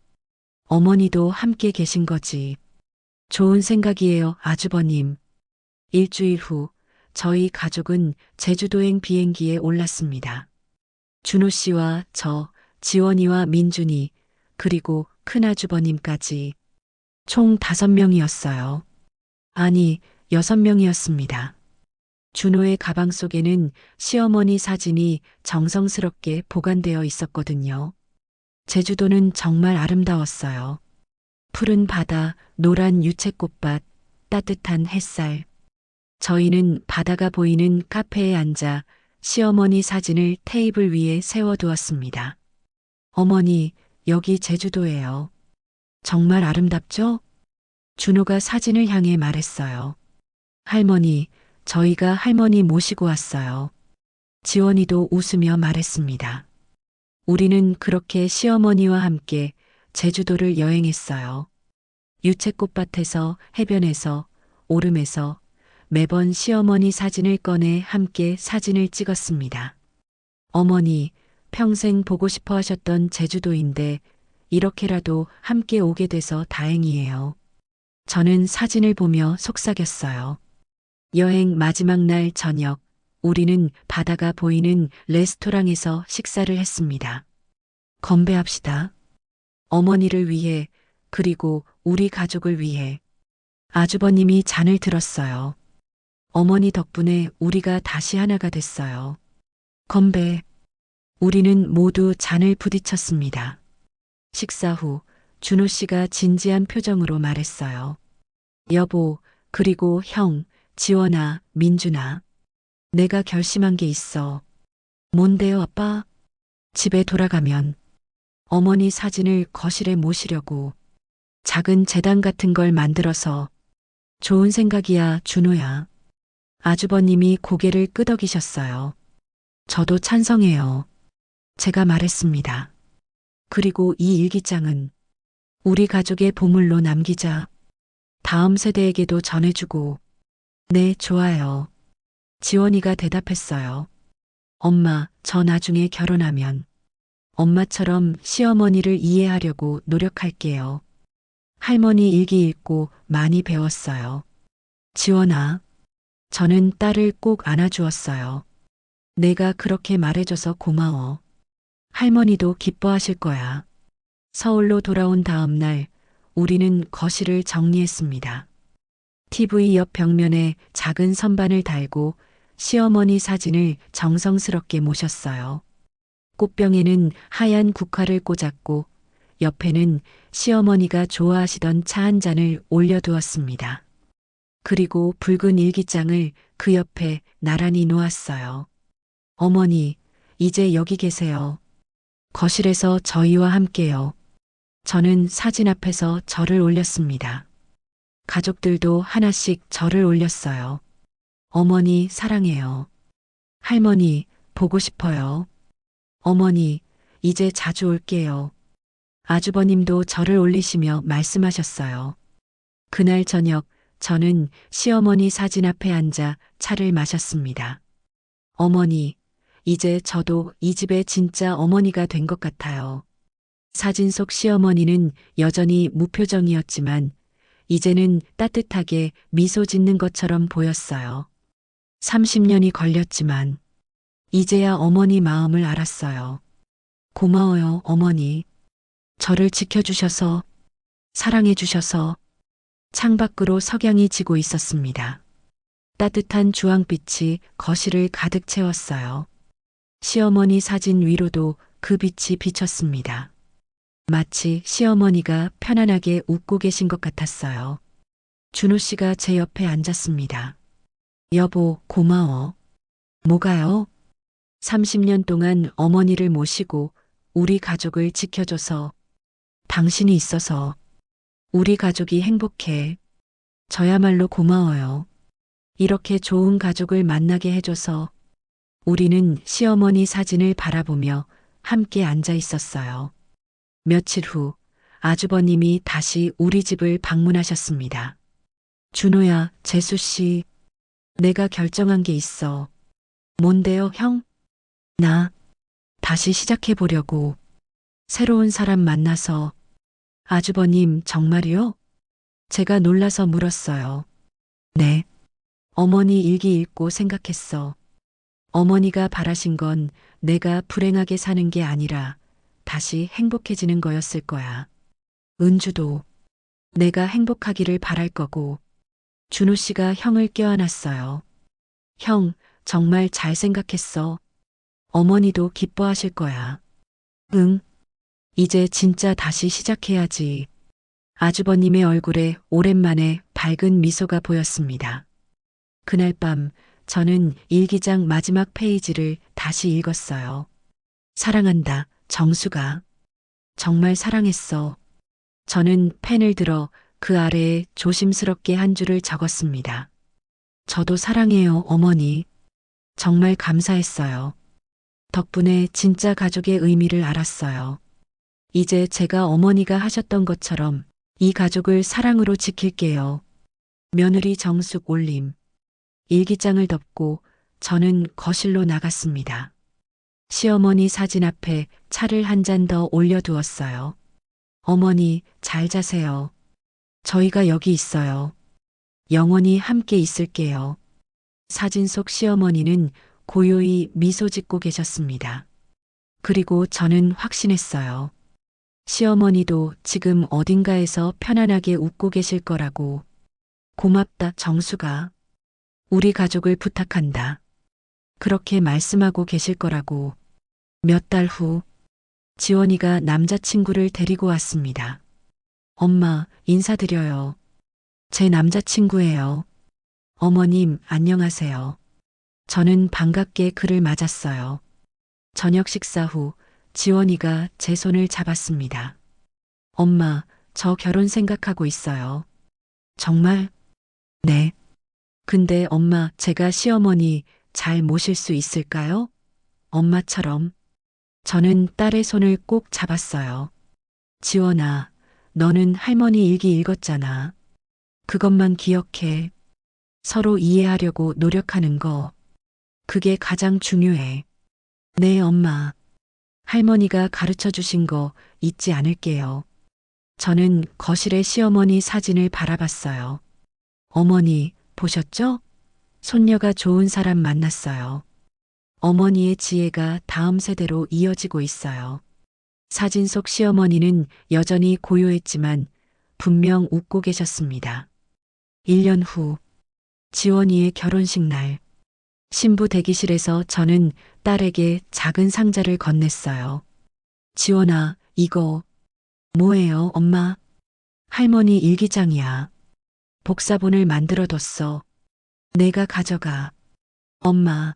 어머니도 함께 계신 거지. 좋은 생각이에요, 아주버님. 일주일 후 저희 가족은 제주도행 비행기에 올랐습니다. 준호 씨와 저, 지원이와 민준이, 그리고 큰아주버님까지 총 5명이었어요. 아니, 6명이었습니다. 준호의 가방 속에는 시어머니 사진이 정성스럽게 보관되어 있었거든요. 제주도는 정말 아름다웠어요. 푸른 바다, 노란 유채꽃밭, 따뜻한 햇살. 저희는 바다가 보이는 카페에 앉아 시어머니 사진을 테이블 위에 세워두었습니다. 어머니, 여기 제주도예요. 정말 아름답죠? 준호가 사진을 향해 말했어요. 할머니, 저희가 할머니 모시고 왔어요. 지원이도 웃으며 말했습니다. 우리는 그렇게 시어머니와 함께 제주도를 여행했어요. 유채꽃밭에서, 해변에서, 오름에서 매번 시어머니 사진을 꺼내 함께 사진을 찍었습니다. 어머니, 평생 보고 싶어 하셨던 제주도인데 이렇게라도 함께 오게 돼서 다행이에요. 저는 사진을 보며 속삭였어요. 여행 마지막 날 저녁, 우리는 바다가 보이는 레스토랑에서 식사를 했습니다. 건배합시다. 어머니를 위해, 그리고 우리 가족을 위해. 아주버님이 잔을 들었어요. 어머니 덕분에 우리가 다시 하나가 됐어요. 건배. 우리는 모두 잔을 부딪혔습니다. 식사 후 준호 씨가 진지한 표정으로 말했어요. 여보, 그리고 형, 지원아, 민준아. 내가 결심한 게 있어. 뭔데요, 아빠? 집에 돌아가면 어머니 사진을 거실에 모시려고 작은 재단 같은 걸 만들어서. 좋은 생각이야, 준호야. 아주버님이 고개를 끄덕이셨어요. 저도 찬성해요. 제가 말했습니다. 그리고 이 일기장은 우리 가족의 보물로 남기자. 다음 세대에게도 전해주고. 네, 좋아요. 지원이가 대답했어요. 엄마, 저 나중에 결혼하면 엄마처럼 시어머니를 이해하려고 노력할게요. 할머니 일기 읽고 많이 배웠어요. 지원아, 저는 딸을 꼭 안아주었어요. 내가 그렇게 말해줘서 고마워. 할머니도 기뻐하실 거야. 서울로 돌아온 다음 날 우리는 거실을 정리했습니다. TV 옆 벽면에 작은 선반을 달고 시어머니 사진을 정성스럽게 모셨어요. 꽃병에는 하얀 국화를 꽂았고 옆에는 시어머니가 좋아하시던 차 한 잔을 올려두었습니다. 그리고 붉은 일기장을 그 옆에 나란히 놓았어요. 어머니, 이제 여기 계세요. 거실에서 저희와 함께요. 저는 사진 앞에서 절을 올렸습니다. 가족들도 하나씩 절을 올렸어요. 어머니, 사랑해요. 할머니, 보고 싶어요. 어머니, 이제 자주 올게요. 아주버님도 절을 올리시며 말씀하셨어요. 그날 저녁 저는 시어머니 사진 앞에 앉아 차를 마셨습니다. 어머니, 이제 저도 이 집의 진짜 어머니가 된 것 같아요. 사진 속 시어머니는 여전히 무표정이었지만 이제는 따뜻하게 미소 짓는 것처럼 보였어요. 30년이 걸렸지만 이제야 어머니 마음을 알았어요. 고마워요, 어머니. 저를 지켜주셔서, 사랑해주셔서. 창밖으로 석양이 지고 있었습니다. 따뜻한 주황빛이 거실을 가득 채웠어요. 시어머니 사진 위로도 그 빛이 비쳤습니다. 마치 시어머니가 편안하게 웃고 계신 것 같았어요. 준호 씨가 제 옆에 앉았습니다. 여보, 고마워. 뭐가요? 30년 동안 어머니를 모시고 우리 가족을 지켜줘서. 당신이 있어서 우리 가족이 행복해. 저야말로 고마워요. 이렇게 좋은 가족을 만나게 해줘서. 우리는 시어머니 사진을 바라보며 함께 앉아 있었어요. 며칠 후 아주버님이 다시 우리 집을 방문하셨습니다. 준호야, 재수 씨. 내가 결정한 게 있어. 뭔데요, 형? 나 다시 시작해 보려고. 새로운 사람 만나서. 아주버님, 정말이요? 제가 놀라서 물었어요. 네. 어머니 일기 읽고 생각했어. 어머니가 바라신 건 내가 불행하게 사는 게 아니라 다시 행복해지는 거였을 거야. 은주도 내가 행복하기를 바랄 거고. 준호 씨가 형을 껴안았어요. 형, 정말 잘 생각했어. 어머니도 기뻐하실 거야. 응. 이제 진짜 다시 시작해야지. 아주버님의 얼굴에 오랜만에 밝은 미소가 보였습니다. 그날 밤 저는 일기장 마지막 페이지를 다시 읽었어요. 사랑한다, 정수가. 정말 사랑했어. 저는 펜을 들어 그 아래에 조심스럽게 한 줄을 적었습니다. 저도 사랑해요, 어머니. 정말 감사했어요. 덕분에 진짜 가족의 의미를 알았어요. 이제 제가 어머니가 하셨던 것처럼 이 가족을 사랑으로 지킬게요. 며느리 정숙 올림. 일기장을 덮고 저는 거실로 나갔습니다. 시어머니 사진 앞에 차를 한 잔 더 올려두었어요. 어머니, 잘 자세요. 저희가 여기 있어요. 영원히 함께 있을게요. 사진 속 시어머니는 고요히 미소 짓고 계셨습니다. 그리고 저는 확신했어요. 시어머니도 지금 어딘가에서 편안하게 웃고 계실 거라고. 고맙다, 정수가. 우리 가족을 부탁한다. 그렇게 말씀하고 계실 거라고. 몇 달 후, 지원이가 남자친구를 데리고 왔습니다. 엄마, 인사드려요. 제 남자친구예요. 어머님, 안녕하세요. 저는 반갑게 그를 맞았어요. 저녁 식사 후 지원이가 제 손을 잡았습니다. 엄마, 저 결혼 생각하고 있어요. 정말? 네. 근데 엄마, 제가 시어머니 잘 모실 수 있을까요? 엄마처럼. 저는 딸의 손을 꼭 잡았어요. 지원아, 너는 할머니 일기 읽었잖아. 그것만 기억해. 서로 이해하려고 노력하는 거. 그게 가장 중요해. 네, 엄마. 할머니가 가르쳐 주신 거 잊지 않을게요. 저는 거실에 시어머니 사진을 바라봤어요. 어머니, 보셨죠? 손녀가 좋은 사람 만났어요. 어머니의 지혜가 다음 세대로 이어지고 있어요. 사진 속 시어머니는 여전히 고요했지만 분명 웃고 계셨습니다. 1년 후, 지원이의 결혼식 날, 신부 대기실에서 저는 딸에게 작은 상자를 건넸어요. 지원아, 이거 뭐예요, 엄마? 할머니 일기장이야. 복사본을 만들어뒀어. 내가 가져가. 엄마,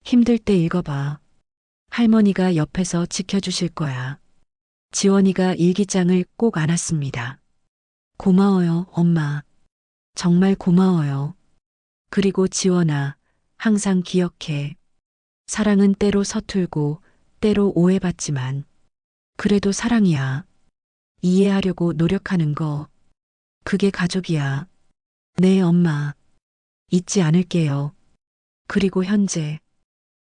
힘들 때 읽어봐. 할머니가 옆에서 지켜주실 거야. 지원이가 일기장을 꼭 안았습니다. 고마워요, 엄마. 정말 고마워요. 그리고 지원아, 항상 기억해. 사랑은 때로 서툴고 때로 오해받지만 그래도 사랑이야. 이해하려고 노력하는 거. 그게 가족이야. 네, 엄마. 잊지 않을게요. 그리고 현재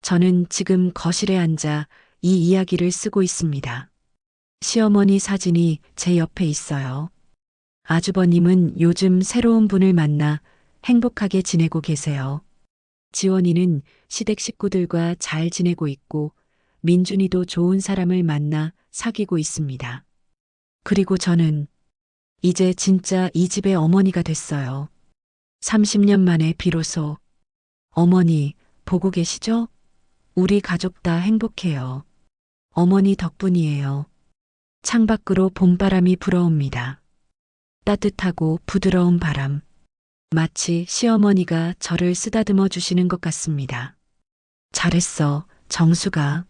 저는 지금 거실에 앉아 이 이야기를 쓰고 있습니다. 시어머니 사진이 제 옆에 있어요. 아주버님은 요즘 새로운 분을 만나 행복하게 지내고 계세요. 지원이는 시댁 식구들과 잘 지내고 있고 민준이도 좋은 사람을 만나 사귀고 있습니다. 그리고 저는 이제 진짜 이 집의 어머니가 됐어요. 30년 만에 비로소. 어머니, 보고 계시죠? 우리 가족 다 행복해요. 어머니 덕분이에요. 창밖으로 봄바람이 불어옵니다. 따뜻하고 부드러운 바람. 마치 시어머니가 저를 쓰다듬어 주시는 것 같습니다. 잘했어, 정수가.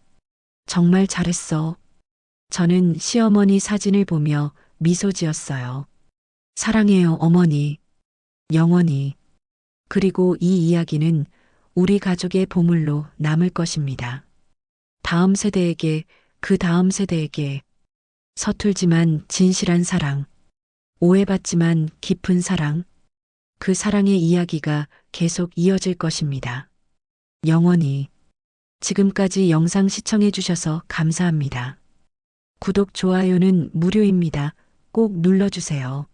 정말 잘했어. 저는 시어머니 사진을 보며 미소 지었어요. 사랑해요, 어머니. 영원히. 그리고 이 이야기는 우리 가족의 보물로 남을 것입니다. 다음 세대에게, 그 다음 세대에게 서툴지만 진실한 사랑, 오해받지만 깊은 사랑, 그 사랑의 이야기가 계속 이어질 것입니다. 영원히. 지금까지 영상 시청해 주셔서 감사합니다. 구독, 좋아요는 무료입니다. 꼭 눌러주세요.